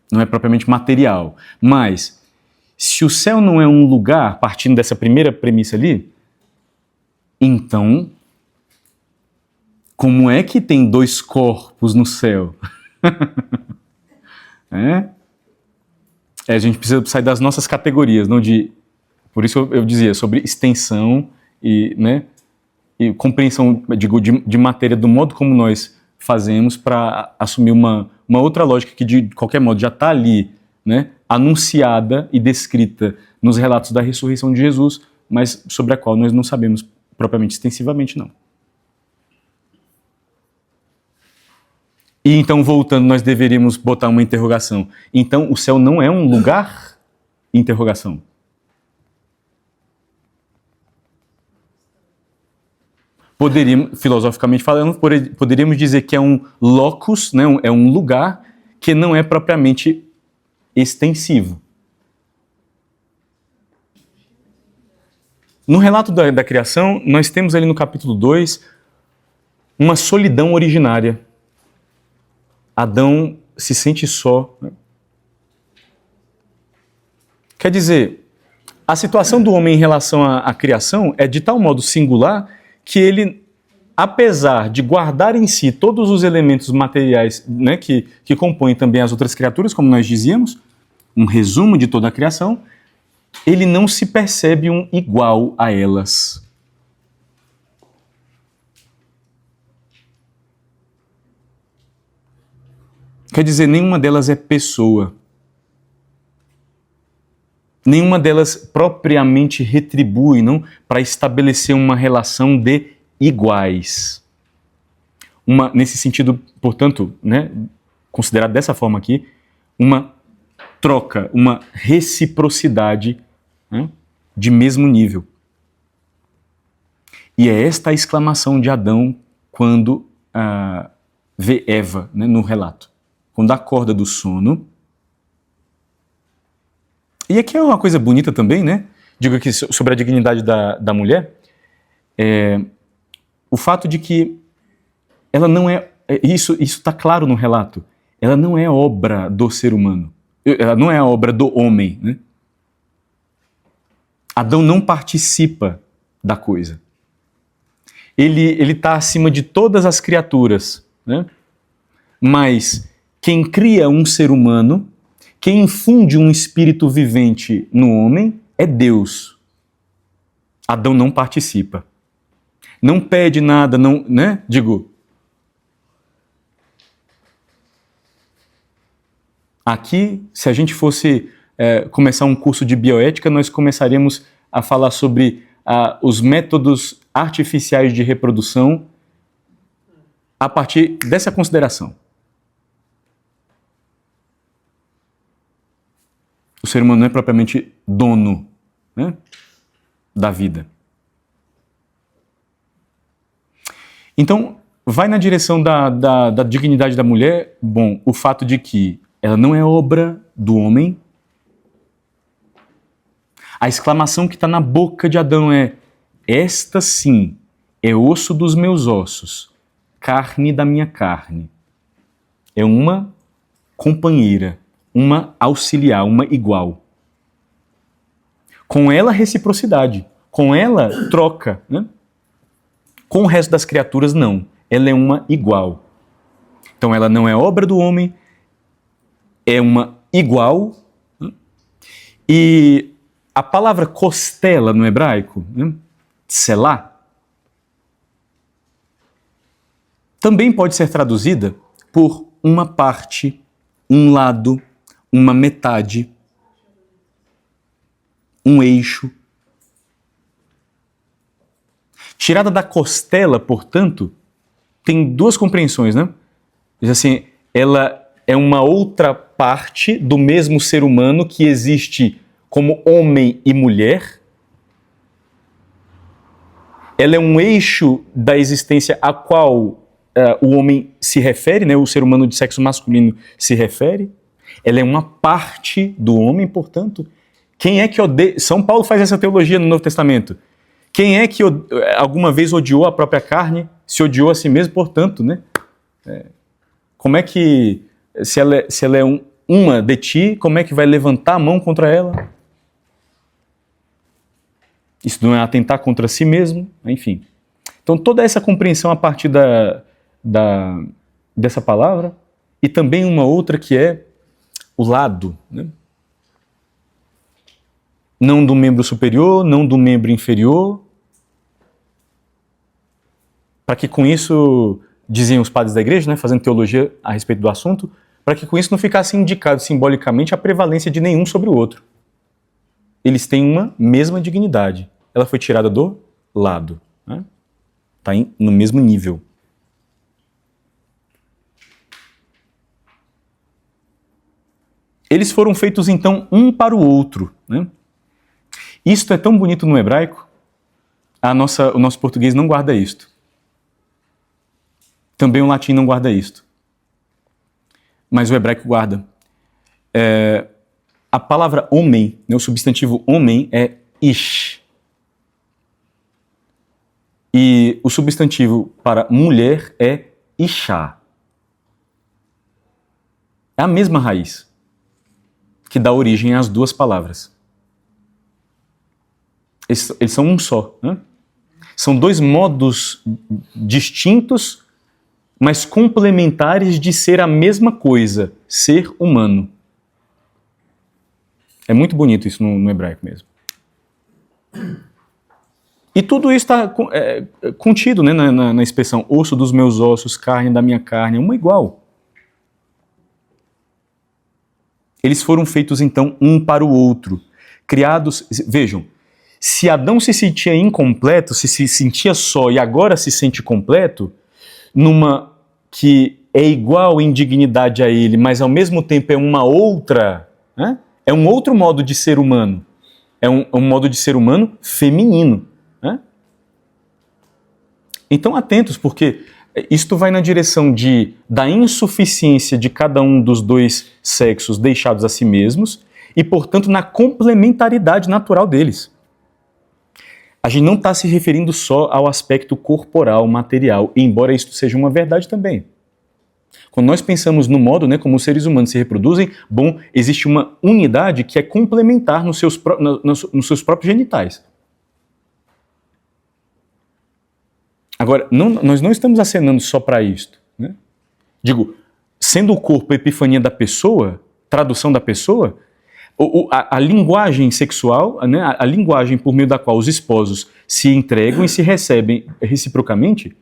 Não é propriamente material, mas se o céu não é um lugar, partindo dessa primeira premissa ali, então, como é que tem dois corpos no céu? A gente precisa sair das nossas categorias, não de... Por isso eu dizia sobre extensão e, né, e compreensão, digo, de matéria do modo como nós fazemos para assumir uma outra lógica que, de qualquer modo, já está ali, né, anunciada e descrita nos relatos da ressurreição de Jesus, mas sobre a qual nós não sabemos propriamente extensivamente, não. E então, voltando, nós deveríamos botar uma interrogação. Então, o céu não é um lugar? Interrogação. Poderíamos, filosoficamente falando, poderíamos dizer que é um locus, né, é um lugar que não é propriamente extensivo. No relato da criação, nós temos ali no capítulo 2 uma solidão originária. Adão se sente só. Quer dizer, a situação do homem em relação à criação é de tal modo singular que ele, apesar de guardar em si todos os elementos materiais, né, que compõem também as outras criaturas, como nós dizíamos, um resumo de toda a criação, ele não se percebe um igual a elas. Quer dizer, nenhuma delas é pessoa. Nenhuma delas propriamente retribui, não, para estabelecer uma relação de iguais. Nesse sentido, portanto, né, considerado dessa forma aqui, uma troca, uma reciprocidade, né, de mesmo nível. E é esta a exclamação de Adão quando vê Eva, né, no relato. Quando acorda do sono. E aqui é uma coisa bonita também, né? Digo aqui sobre a dignidade da mulher. O fato de que ela não é... Isso está claro no relato. Ela não é obra do ser humano. Ela não é a obra do homem, né? Adão não participa da coisa. Ele está acima de todas as criaturas, né? Mas quem cria um ser humano, quem infunde um espírito vivente no homem, é Deus. Adão não participa. Não pede nada, não, né? Digo, aqui, se a gente fosse começar um curso de bioética, nós começaríamos a falar sobre os métodos artificiais de reprodução a partir dessa consideração. O ser humano não é propriamente dono, né, da vida. Então, vai na direção da dignidade da mulher, bom, o fato de que ela não é obra do homem. A exclamação que está na boca de Adão é: esta sim é osso dos meus ossos, carne da minha carne. É uma companheira, uma auxiliar, uma igual. Com ela, reciprocidade. Com ela, troca, né? Com o resto das criaturas, não. Ela é uma igual. Então, ela não é obra do homem, é uma igual. Né? E a palavra costela no hebraico, né? Tselá, também pode ser traduzida por uma parte, um lado, uma metade, um eixo. Tirada da costela, portanto, tem duas compreensões, né? Diz assim, ela é uma outra parte do mesmo ser humano que existe como homem e mulher. Ela é um eixo da existência a qual o homem se refere, né? O ser humano de sexo masculino se refere. Ela é uma parte do homem, portanto. Quem é que odeia... São Paulo faz essa teologia no Novo Testamento. Quem é que alguma vez odiou a própria carne, se odiou a si mesmo, portanto, né? Como é que, se ela é uma de ti, como é que vai levantar a mão contra ela? Isso não é atentar contra si mesmo, enfim. Então, toda essa compreensão a partir dessa palavra, e também uma outra que é o lado, né? Não do membro superior, não do membro inferior, para que com isso, diziam os padres da igreja, né, fazendo teologia a respeito do assunto, para que com isso não ficasse indicado simbolicamente a prevalência de nenhum sobre o outro. Eles têm uma mesma dignidade. Ela foi tirada do lado, né? Está no mesmo nível. Eles foram feitos, então, um para o outro, né? Isto é tão bonito no hebraico, o nosso português não guarda isto. Também o latim não guarda isto. Mas o hebraico guarda. A palavra homem, né, o substantivo homem é ish. E o substantivo para mulher é ishá. É a mesma raiz que dá origem às duas palavras. Eles são um só, né? São dois modos distintos, mas complementares de ser a mesma coisa, ser humano. É muito bonito isso no hebraico mesmo. E tudo isso está contido, né, na expressão osso dos meus ossos, carne da minha carne, uma igual. Eles foram feitos então um para o outro. criados... Vejam, se Adão se sentia incompleto, se sentia só e agora se sente completo, numa que é igual em dignidade a ele, mas ao mesmo tempo é uma outra, né? É um outro modo de ser humano. É um modo de ser humano feminino. Né? Então, atentos, porque isto vai na direção da insuficiência de cada um dos dois sexos deixados a si mesmos e, portanto, na complementaridade natural deles. A gente não está se referindo só ao aspecto corporal, material, embora isto seja uma verdade também. Quando nós pensamos no modo, né, como os seres humanos se reproduzem, bom, existe uma unidade que é complementar nos seus próprios genitais. Agora, nós não estamos acenando só para isto. Né? Digo, sendo o corpo a epifania da pessoa, tradução da pessoa, a linguagem sexual, né, a linguagem por meio da qual os esposos se entregam e se recebem reciprocamente,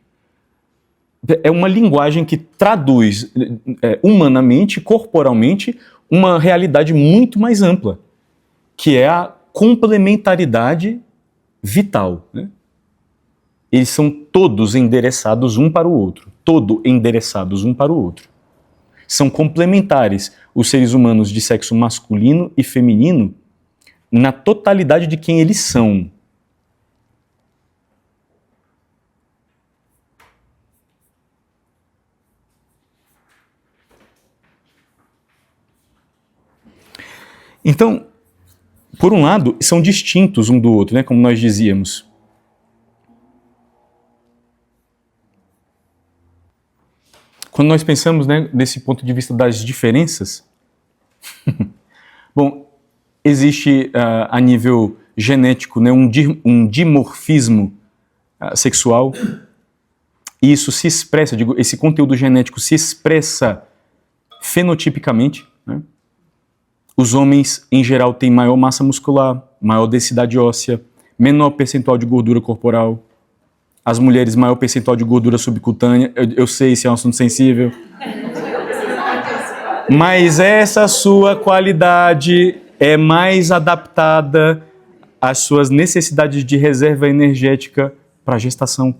é uma linguagem que traduz humanamente, corporalmente, uma realidade muito mais ampla, que é a complementaridade vital. Né? Eles são todos endereçados um para o outro. Endereçados um para o outro. São complementares os seres humanos de sexo masculino e feminino na totalidade de quem eles são. Então, por um lado, são distintos um do outro, né, como nós dizíamos. Quando nós pensamos, né, desse ponto de vista das diferenças, bom, existe a nível genético, né, um dimorfismo sexual, e isso se expressa, digo, esse conteúdo genético se expressa fenotipicamente, né? Os homens, em geral, têm maior massa muscular, maior densidade óssea, menor percentual de gordura corporal. As mulheres, maior percentual de gordura subcutânea. Eu sei, isso é um assunto sensível. Mas essa sua qualidade é mais adaptada às suas necessidades de reserva energética para a gestação.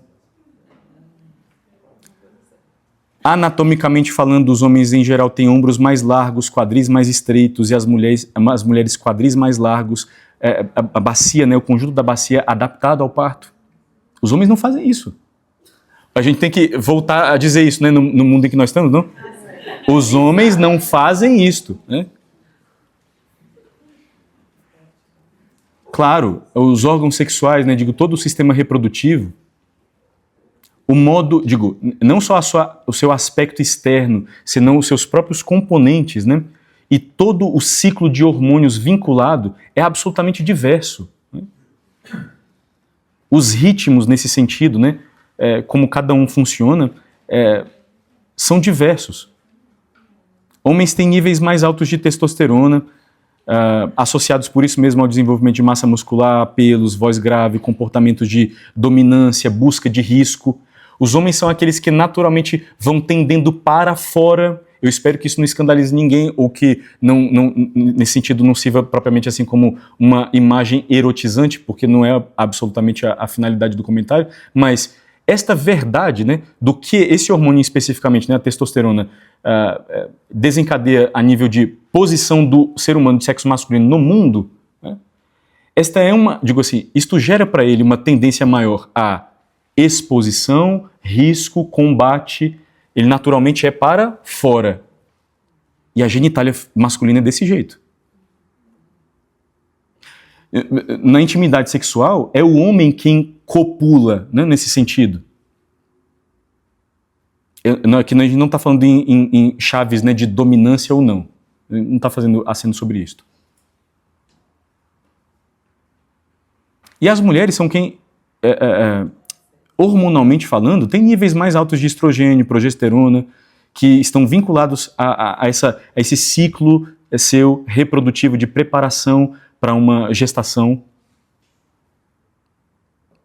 Anatomicamente falando, os homens em geral têm ombros mais largos, quadris mais estreitos, e as mulheres quadris mais largos, a bacia, né, o conjunto da bacia adaptado ao parto. Os homens não fazem isso. A gente tem que voltar a dizer isso, né, no mundo em que nós estamos, não? Os homens não fazem isto. Né? Claro, os órgãos sexuais, né, digo, todo o sistema reprodutivo, o modo, digo, não só o seu aspecto externo, senão os seus próprios componentes, né? E todo o ciclo de hormônios vinculado é absolutamente diverso. Né? Os ritmos nesse sentido, né? Como cada um funciona, são diversos. Homens têm níveis mais altos de testosterona, associados por isso mesmo ao desenvolvimento de massa muscular, pelos, voz grave, comportamentos de dominância, busca de risco. Os homens são aqueles que naturalmente vão tendendo para fora. Eu espero que isso não escandalize ninguém ou que nesse sentido não sirva propriamente assim como uma imagem erotizante, porque não é absolutamente a finalidade do comentário, mas esta verdade, né, do que esse hormônio especificamente, né, a testosterona, desencadeia a nível de posição do ser humano de sexo masculino no mundo, né, esta é digo assim, isto gera para ele uma tendência maior a exposição, risco, combate, ele naturalmente é para fora. E a genitália masculina é desse jeito. Na intimidade sexual, é o homem quem copula, né, nesse sentido. Aqui a gente não está falando em chaves, né, de dominância ou não. Não está fazendo aceno sobre isto. E as mulheres são quem... hormonalmente falando, tem níveis mais altos de estrogênio, progesterona, que estão vinculados a esse ciclo seu reprodutivo de preparação para uma gestação,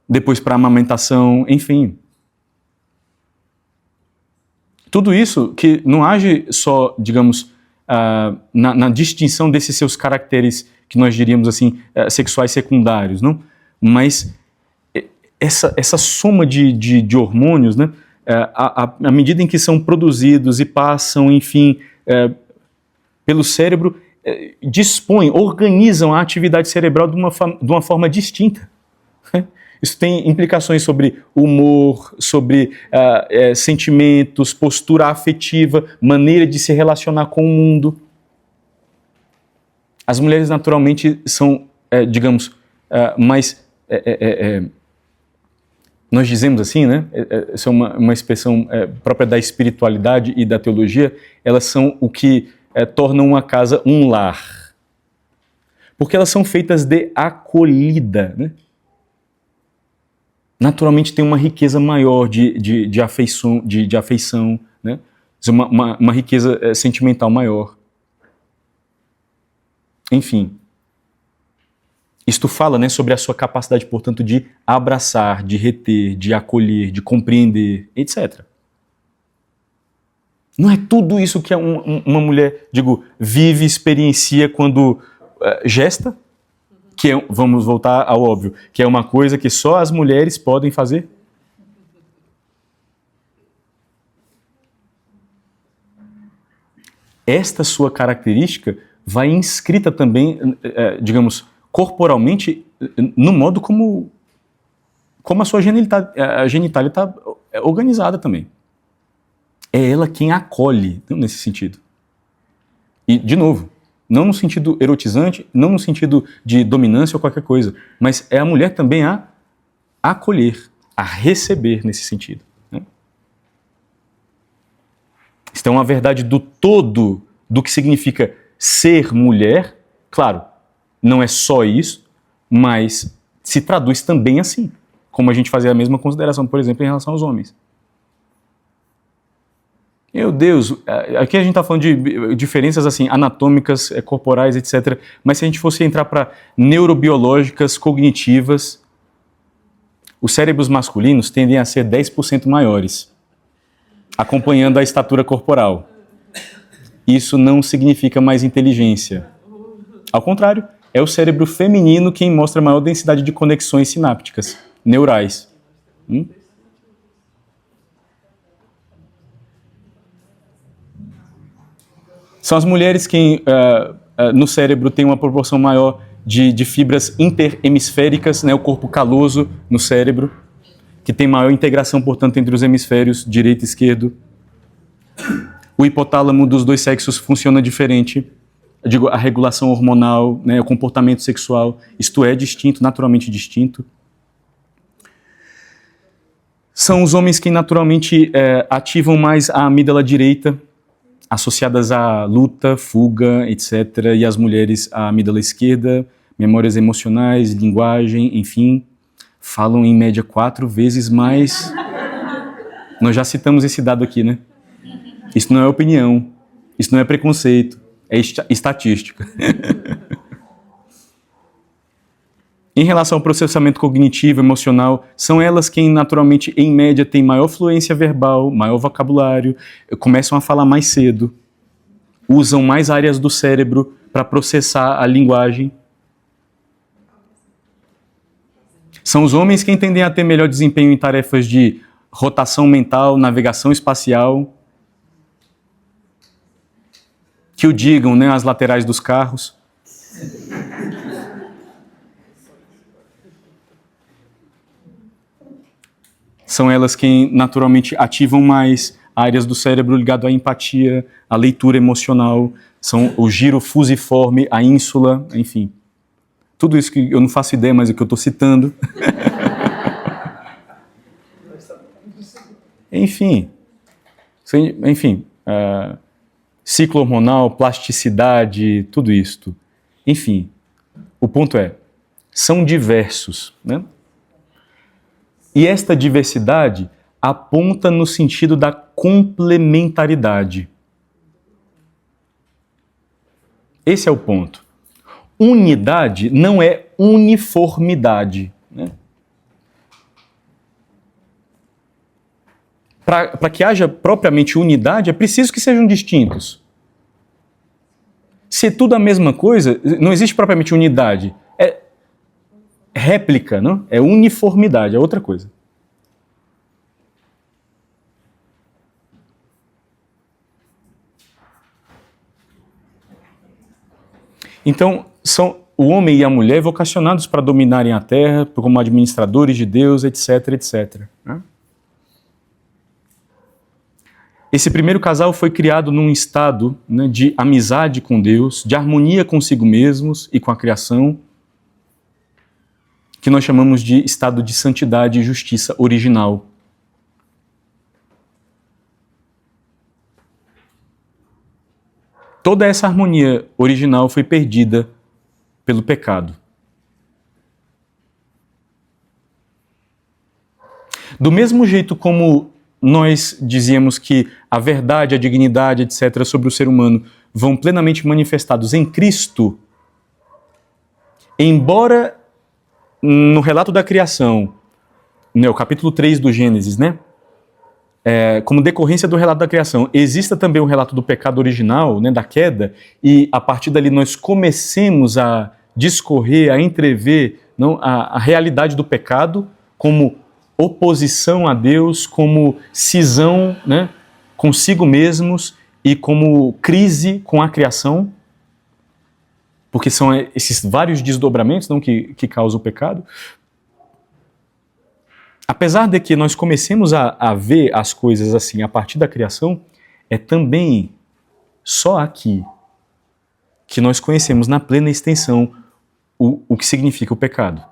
depois para a amamentação, enfim. Tudo isso que não age só, digamos, na distinção desses seus caracteres que nós diríamos assim, sexuais secundários, não? Mas essa soma de hormônios, né, à medida em que são produzidos e passam, enfim, pelo cérebro, dispõem, organizam a atividade cerebral de uma forma distinta. Isso tem implicações sobre humor, sobre sentimentos, postura afetiva, maneira de se relacionar com o mundo. As mulheres naturalmente são, digamos, mais... nós dizemos assim, né? Essa é uma expressão própria da espiritualidade e da teologia. Elas são o que tornam uma casa um lar. Porque elas são feitas de acolhida, né? Naturalmente tem uma riqueza maior de afeição, né? Uma riqueza sentimental maior. Enfim, isto fala, né, sobre a sua capacidade, portanto, de abraçar, de reter, de acolher, de compreender, etc. Não é tudo isso que uma mulher, vive, experiencia quando gesta? Que vamos voltar ao óbvio, que é uma coisa que só as mulheres podem fazer? Esta sua característica vai inscrita também, digamos, corporalmente, no modo como a sua genitália está organizada também. É ela quem acolhe, nesse sentido. E, de novo, não no sentido erotizante, não no sentido de dominância ou qualquer coisa, mas é a mulher também a acolher, a receber nesse sentido. Né? Isto é uma verdade do todo do que significa ser mulher. Claro, não é só isso, mas se traduz também assim, como a gente fazia a mesma consideração, por exemplo, em relação aos homens. Meu Deus, aqui a gente está falando de diferenças assim, anatômicas, corporais, etc. Mas se a gente fosse entrar para neurobiológicas, cognitivas, os cérebros masculinos tendem a ser 10% maiores, acompanhando a estatura corporal. Isso não significa mais inteligência. Ao contrário, é o cérebro feminino quem mostra maior densidade de conexões sinápticas, neurais. São as mulheres que no cérebro tem uma proporção maior de fibras interhemisféricas, né, o corpo caloso no cérebro, que tem maior integração, portanto, entre os hemisférios direito e esquerdo. O hipotálamo dos dois sexos funciona diferente. A regulação hormonal, né, o comportamento sexual, isto é distinto, naturalmente distinto. São os homens que naturalmente ativam mais a amígdala direita, associadas à luta, fuga, etc. E as mulheres a amígdala esquerda, memórias emocionais, linguagem, enfim, falam em média 4 vezes mais. Nós já citamos esse dado aqui, né? Isso não é opinião, isso não é preconceito, é estatística. Em relação ao processamento cognitivo, emocional, são elas quem naturalmente, em média, têm maior fluência verbal, maior vocabulário, começam a falar mais cedo, usam mais áreas do cérebro para processar a linguagem. São os homens quem tendem a ter melhor desempenho em tarefas de rotação mental, navegação espacial, que o digam, né, as laterais dos carros. São elas quem naturalmente ativam mais áreas do cérebro ligado à empatia, à leitura emocional, são o giro fusiforme, a ínsula, enfim. Tudo isso que eu não faço ideia, mas é o que eu estou citando. Enfim, ciclo hormonal, plasticidade, tudo isto. Enfim, o ponto é, são diversos, né? E esta diversidade aponta no sentido da complementaridade. Esse é o ponto. Unidade não é uniformidade, né? Para que haja propriamente unidade, é preciso que sejam distintos. ser tudo a mesma coisa, não existe propriamente unidade. É réplica, não? É uniformidade, é outra coisa. Então, são o homem e a mulher vocacionados para dominarem a terra, como administradores de Deus, etc, etc. Esse primeiro casal foi criado num estado, né, de amizade com Deus, de harmonia consigo mesmos e com a criação, que nós chamamos de estado de santidade e justiça original. Toda essa harmonia original foi perdida pelo pecado. Do mesmo jeito como nós dizíamos que a verdade, a dignidade, etc., sobre o ser humano vão plenamente manifestados em Cristo, embora no relato da criação, né, o capítulo 3 do Gênesis, né, como decorrência do relato da criação, exista também o relato do pecado original, né, da queda, e a partir dali nós comecemos a discorrer, a entrever, não, a realidade do pecado como oposição a Deus, como cisão, né, consigo mesmos e como crise com a criação, porque são esses vários desdobramentos, não, que causam o pecado. Apesar de que nós comecemos a ver as coisas assim a partir da criação, é também só aqui que nós conhecemos na plena extensão o que significa o pecado.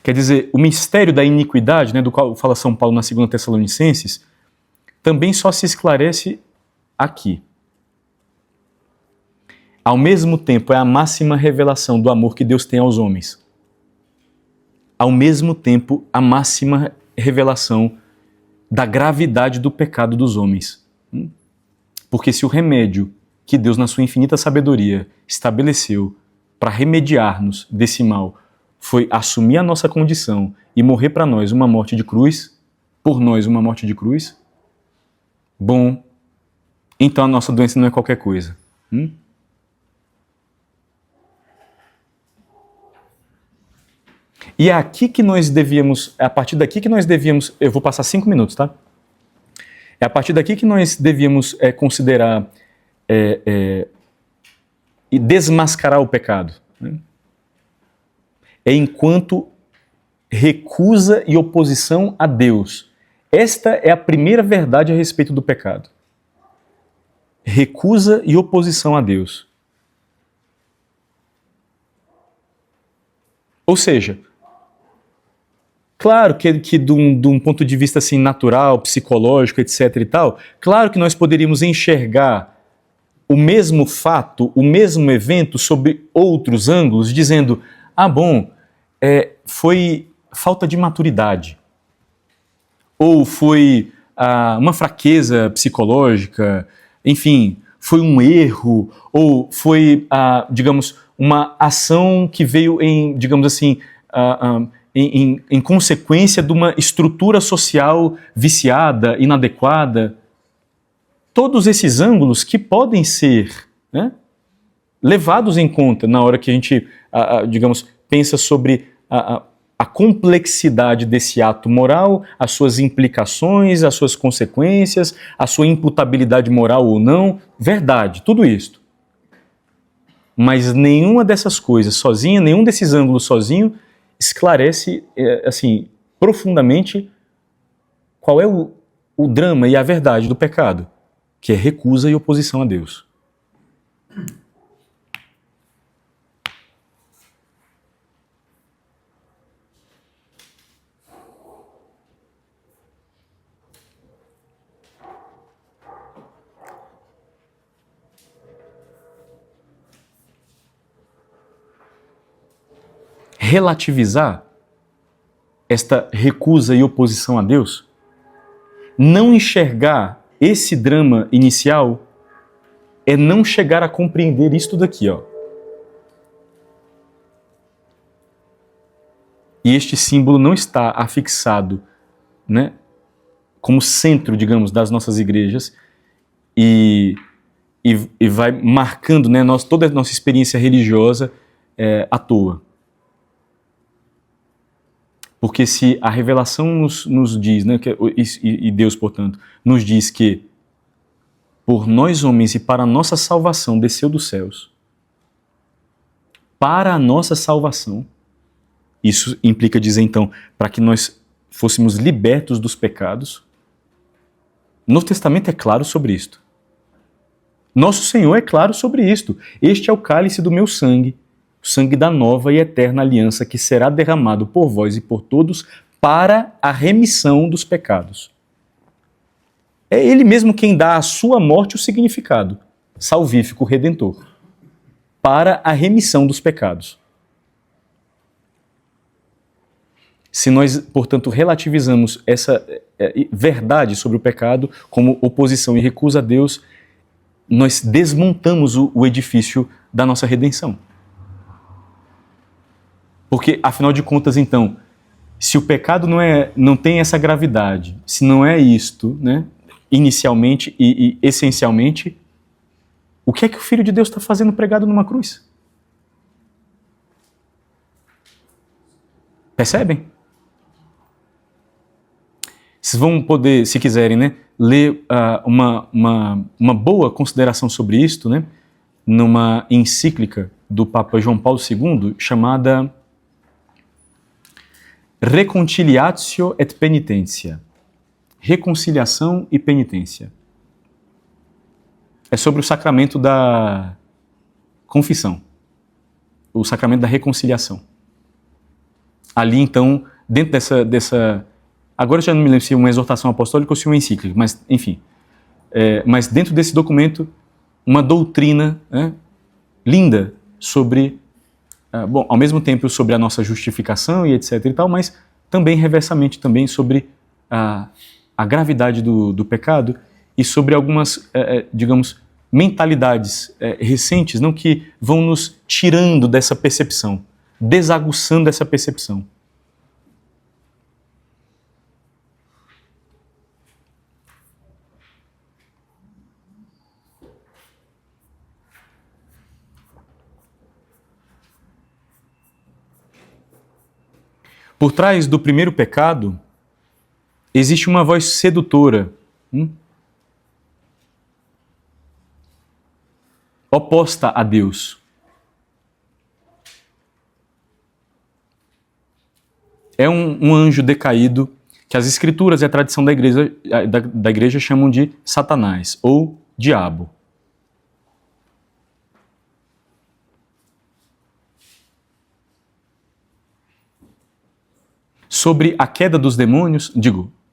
Quer dizer, o mistério da iniquidade, né, do qual fala São Paulo na 2 Tessalonicenses, também só se esclarece aqui. Ao mesmo tempo, é a máxima revelação do amor que Deus tem aos homens. Ao mesmo tempo, a máxima revelação da gravidade do pecado dos homens. Porque se o remédio que Deus, na sua infinita sabedoria, estabeleceu para remediar-nos desse mal foi assumir a nossa condição e morrer para nós uma morte de cruz, por nós uma morte de cruz, bom, então a nossa doença não é qualquer coisa. E é aqui que nós devíamos, é a partir daqui que nós devíamos, eu vou passar 5 minutos, tá? É a partir daqui que nós devíamos considerar e desmascarar o pecado. Né? É enquanto recusa e oposição a Deus. Esta é a primeira verdade a respeito do pecado. Recusa e oposição a Deus. Ou seja, claro que de um ponto de vista assim, natural, psicológico, etc. e tal, claro que nós poderíamos enxergar o mesmo fato, o mesmo evento sob outros ângulos, dizendo, foi falta de maturidade, ou foi uma fraqueza psicológica, enfim, foi um erro, ou foi, digamos, uma ação que veio em, digamos assim, em consequência de uma estrutura social viciada, inadequada. Todos esses ângulos que podem ser, né, levados em conta na hora que a gente, digamos, pensa sobre a complexidade desse ato moral, as suas implicações, as suas consequências, a sua imputabilidade moral ou não, verdade, tudo isso. Mas nenhuma dessas coisas sozinha, nenhum desses ângulos sozinho, esclarece, assim, profundamente qual é o drama e a verdade do pecado, que é recusa e oposição a Deus. Relativizar esta recusa e oposição a Deus, não enxergar esse drama inicial, é não chegar a compreender isto daqui, ó. E este símbolo não está afixado, né, como centro, digamos, das nossas igrejas e vai marcando, né, toda a nossa experiência religiosa à toa. Porque se a revelação nos diz, né, e Deus, portanto, nos diz que por nós homens e para a nossa salvação desceu dos céus, para a nossa salvação, isso implica dizer então, para que nós fôssemos libertos dos pecados. O Novo Testamento é claro sobre isto. Nosso Senhor é claro sobre isto. Este é o cálice do meu sangue, o sangue da nova e eterna aliança que será derramado por vós e por todos para a remissão dos pecados. É Ele mesmo quem dá à sua morte o significado salvífico, redentor, para a remissão dos pecados. Se nós, portanto, relativizamos essa verdade sobre o pecado como oposição e recusa a Deus, nós desmontamos o edifício da nossa redenção. Porque, afinal de contas, então, se o pecado não tem essa gravidade, se não é isto, né, inicialmente e essencialmente, o que é que o Filho de Deus está fazendo pregado numa cruz? Percebem? Vocês vão poder, se quiserem, né, ler uma boa consideração sobre isto, né, numa encíclica do Papa João Paulo II, chamada Reconciliatio et Penitentia. Reconciliação e penitência. É sobre o sacramento da confissão, o sacramento da reconciliação. Ali, então, dentro dessa agora eu já não me lembro se é uma exortação apostólica ou se é uma encíclica, mas, enfim. Mas dentro desse documento, uma doutrina, né, linda sobre, bom, ao mesmo tempo sobre a nossa justificação e etc e tal, mas também, reversamente, também sobre a gravidade do pecado e sobre algumas, digamos, mentalidades recentes, não, que vão nos tirando dessa percepção, desaguçando essa percepção. Por trás do primeiro pecado, existe uma voz sedutora, oposta a Deus. É um anjo decaído que as Escrituras e a tradição da igreja chamam de Satanás ou Diabo. Sobre a queda dos demônios,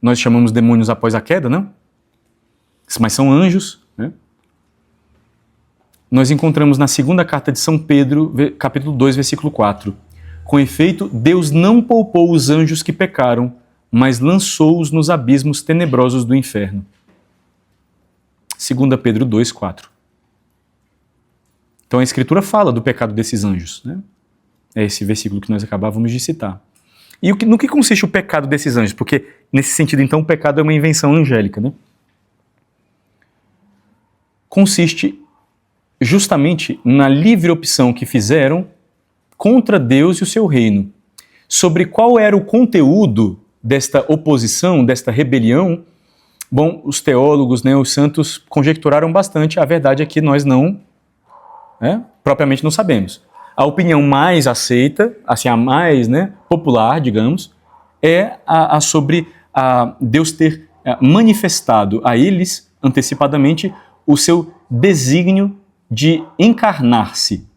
nós chamamos demônios após a queda, não? Mas são anjos, né? Nós encontramos na segunda carta de São Pedro, capítulo 2, versículo 4. Com efeito, Deus não poupou os anjos que pecaram, mas lançou-os nos abismos tenebrosos do inferno. 2 Pedro 2, 4. Então a Escritura fala do pecado desses anjos, né? É esse versículo que nós acabávamos de citar. E no que consiste o pecado desses anjos? Porque, nesse sentido, então, o pecado é uma invenção angélica, né? Consiste justamente na livre opção que fizeram contra Deus e o seu reino. Sobre qual era o conteúdo desta oposição, desta rebelião, bom, os teólogos, né, os santos conjecturaram bastante. A verdade é que nós propriamente não sabemos. A opinião mais aceita, assim, a mais, né, popular, digamos, é a sobre Deus ter manifestado a eles, antecipadamente, o seu desígnio de encarnar-se.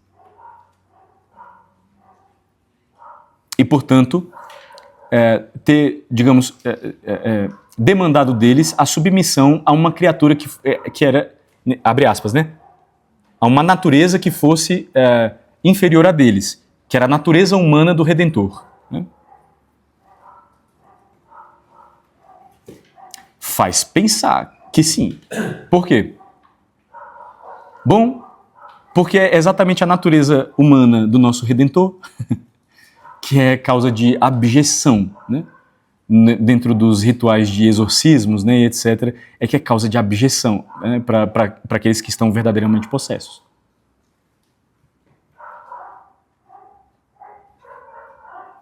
E, portanto, ter, digamos, demandado deles a submissão a uma criatura que era, abre aspas, né, a uma natureza que fosse inferior a deles, que era a natureza humana do Redentor. Né? Faz pensar que sim. Por quê? Bom, porque é exatamente a natureza humana do nosso Redentor que é causa de abjeção, né? dentro dos rituais de exorcismos, né, e etc., é que é causa de abjeção, né, para aqueles que estão verdadeiramente possessos.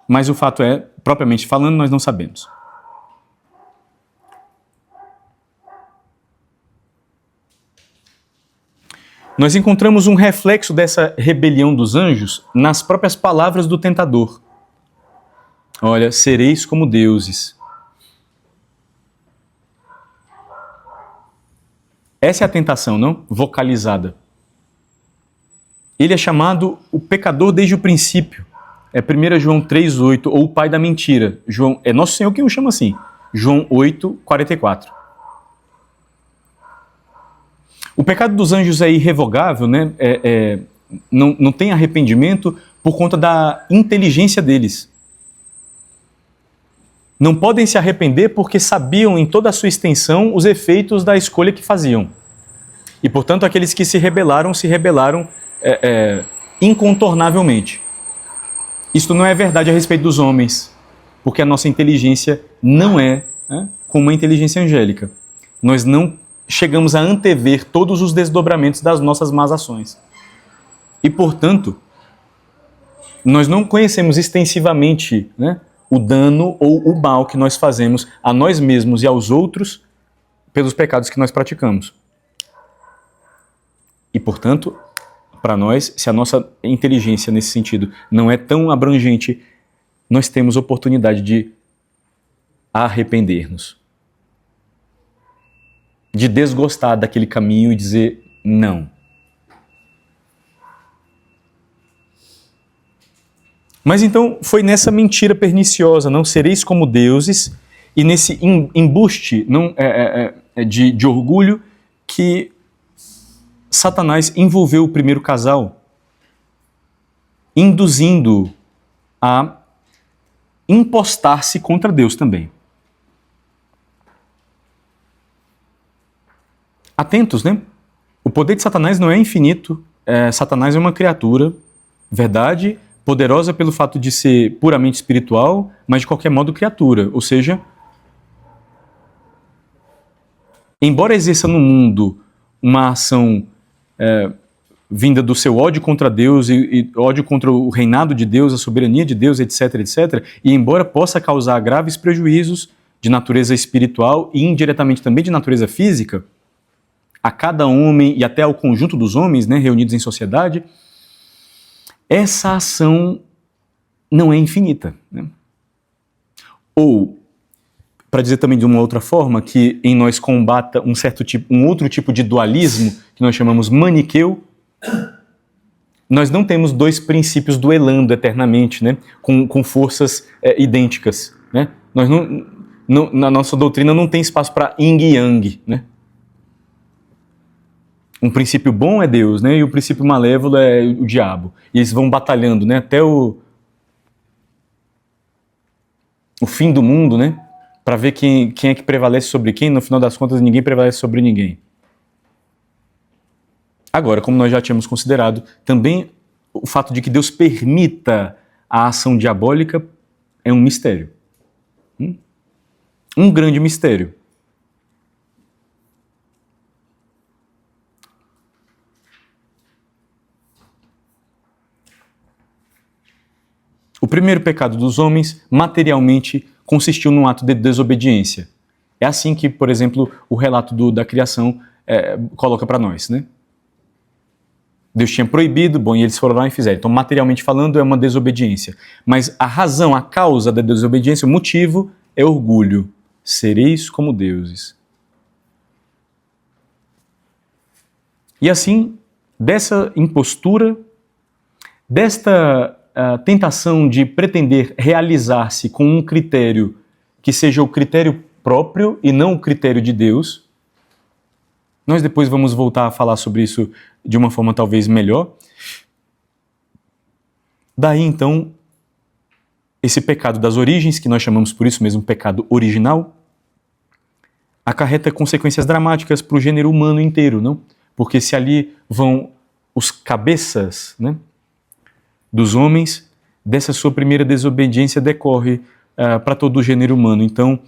Mas o fato é, propriamente falando, nós não sabemos. Nós encontramos um reflexo dessa rebelião dos anjos nas próprias palavras do tentador. Olha, sereis como deuses. Essa é a tentação, não? Vocalizada. Ele é chamado o pecador desde o princípio. É 1 João 3,8, ou o pai da mentira. É Nosso Senhor quem o chama assim. João 8,44. O pecado dos anjos é irrevogável, né? Não tem arrependimento por conta da inteligência deles. Não podem se arrepender porque sabiam em toda a sua extensão os efeitos da escolha que faziam. E, portanto, aqueles que se rebelaram incontornavelmente. Isto não é verdade a respeito dos homens, porque a nossa inteligência não é, como a inteligência angélica. Nós não chegamos a antever todos os desdobramentos das nossas más ações. E, portanto, nós não conhecemos extensivamente, né, o dano ou o mal que nós fazemos a nós mesmos e aos outros pelos pecados que nós praticamos. E, portanto, para nós, se a nossa inteligência nesse sentido não é tão abrangente, nós temos oportunidade de arrepender-nos. De desgostar daquele caminho e dizer não. Mas então foi nessa mentira perniciosa, não sereis como deuses, e nesse embuste de orgulho que Satanás envolveu o primeiro casal, induzindo a impostar-se contra Deus também. Atentos, né? O poder de Satanás não é infinito. Satanás é uma criatura, verdade, poderosa pelo fato de ser puramente espiritual, mas de qualquer modo criatura. Ou seja, embora exerça no mundo uma ação vinda do seu ódio contra Deus e ódio contra o reinado de Deus, a soberania de Deus, etc., etc., e embora possa causar graves prejuízos de natureza espiritual e indiretamente também de natureza física, a cada homem e até ao conjunto dos homens, né, reunidos em sociedade, essa ação não é infinita, né? Ou, para dizer também de uma outra forma, que em nós combata um outro tipo de dualismo, que nós chamamos maniqueu, nós não temos dois princípios duelando eternamente, né, com forças idênticas, né? Nós na nossa doutrina não tem espaço para yin e yang, né? Um princípio bom é Deus, né? E o princípio malévolo é o diabo. E eles vão batalhando, né? Até o fim do mundo, né? Para ver quem é que prevalece sobre quem. No final das contas, ninguém prevalece sobre ninguém. Agora, como nós já tínhamos considerado, também o fato de que Deus permita a ação diabólica é um mistério. Um grande mistério. O primeiro pecado dos homens, materialmente, consistiu num ato de desobediência. É assim que, por exemplo, o relato da criação coloca para nós, né? Deus tinha proibido, e eles foram lá e fizeram. Então, materialmente falando, é uma desobediência. Mas a razão, a causa da desobediência, o motivo, é orgulho. Sereis como deuses. E assim, dessa impostura, desta tentação de pretender realizar-se com um critério que seja o critério próprio e não o critério de Deus. Nós depois vamos voltar a falar sobre isso de uma forma talvez melhor. Daí então, esse pecado das origens, que nós chamamos por isso mesmo pecado original, acarreta consequências dramáticas para o gênero humano inteiro, não? Porque se ali vão os cabeças, né, dos homens, dessa sua primeira desobediência decorre para todo o gênero humano. Então,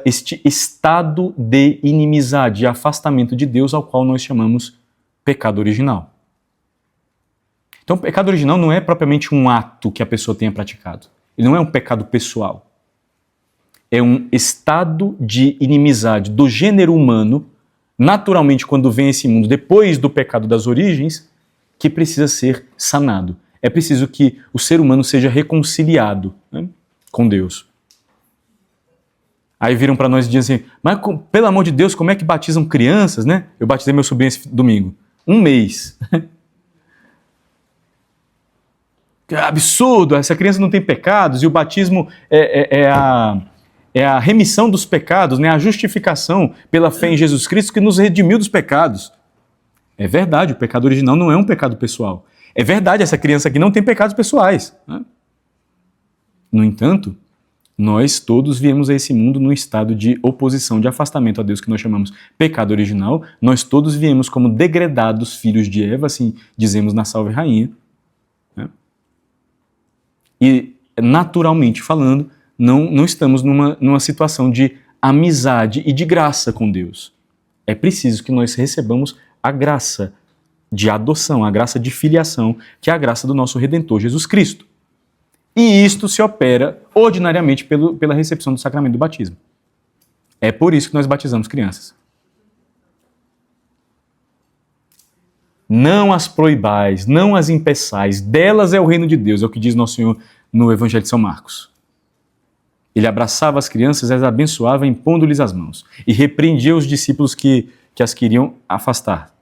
este estado de inimizade, de afastamento de Deus, ao qual nós chamamos pecado original. Então, o pecado original não é propriamente um ato que a pessoa tenha praticado. Ele não é um pecado pessoal. É um estado de inimizade do gênero humano, naturalmente, quando vem esse mundo, depois do pecado das origens, que precisa ser sanado. É preciso que o ser humano seja reconciliado, né, com Deus. Aí viram para nós e dizem assim, mas pelo amor de Deus, como é que batizam crianças, né? Eu batizei meu sobrinho esse domingo. 1 mês. Que absurdo, essa criança não tem pecados, e o batismo é a remissão dos pecados, né? A justificação pela fé em Jesus Cristo que nos redimiu dos pecados. É verdade, o pecado original não é um pecado pessoal. É verdade, essa criança aqui não tem pecados pessoais, né? No entanto, nós todos viemos a esse mundo num estado de oposição, de afastamento a Deus, que nós chamamos pecado original. Nós todos viemos como degredados filhos de Eva, assim dizemos na Salve Rainha, né? E, naturalmente falando, não estamos numa situação de amizade e de graça com Deus. É preciso que nós recebamos a graça de adoção, a graça de filiação, que é a graça do nosso Redentor Jesus Cristo. E isto se opera ordinariamente pela recepção do sacramento do batismo. É por isso que nós batizamos crianças. Não as proibais, não as impeçais, delas é o reino de Deus, é o que diz Nosso Senhor no Evangelho de São Marcos. Ele abraçava as crianças, as abençoava, impondo-lhes as mãos, e repreendia os discípulos que as queriam afastar.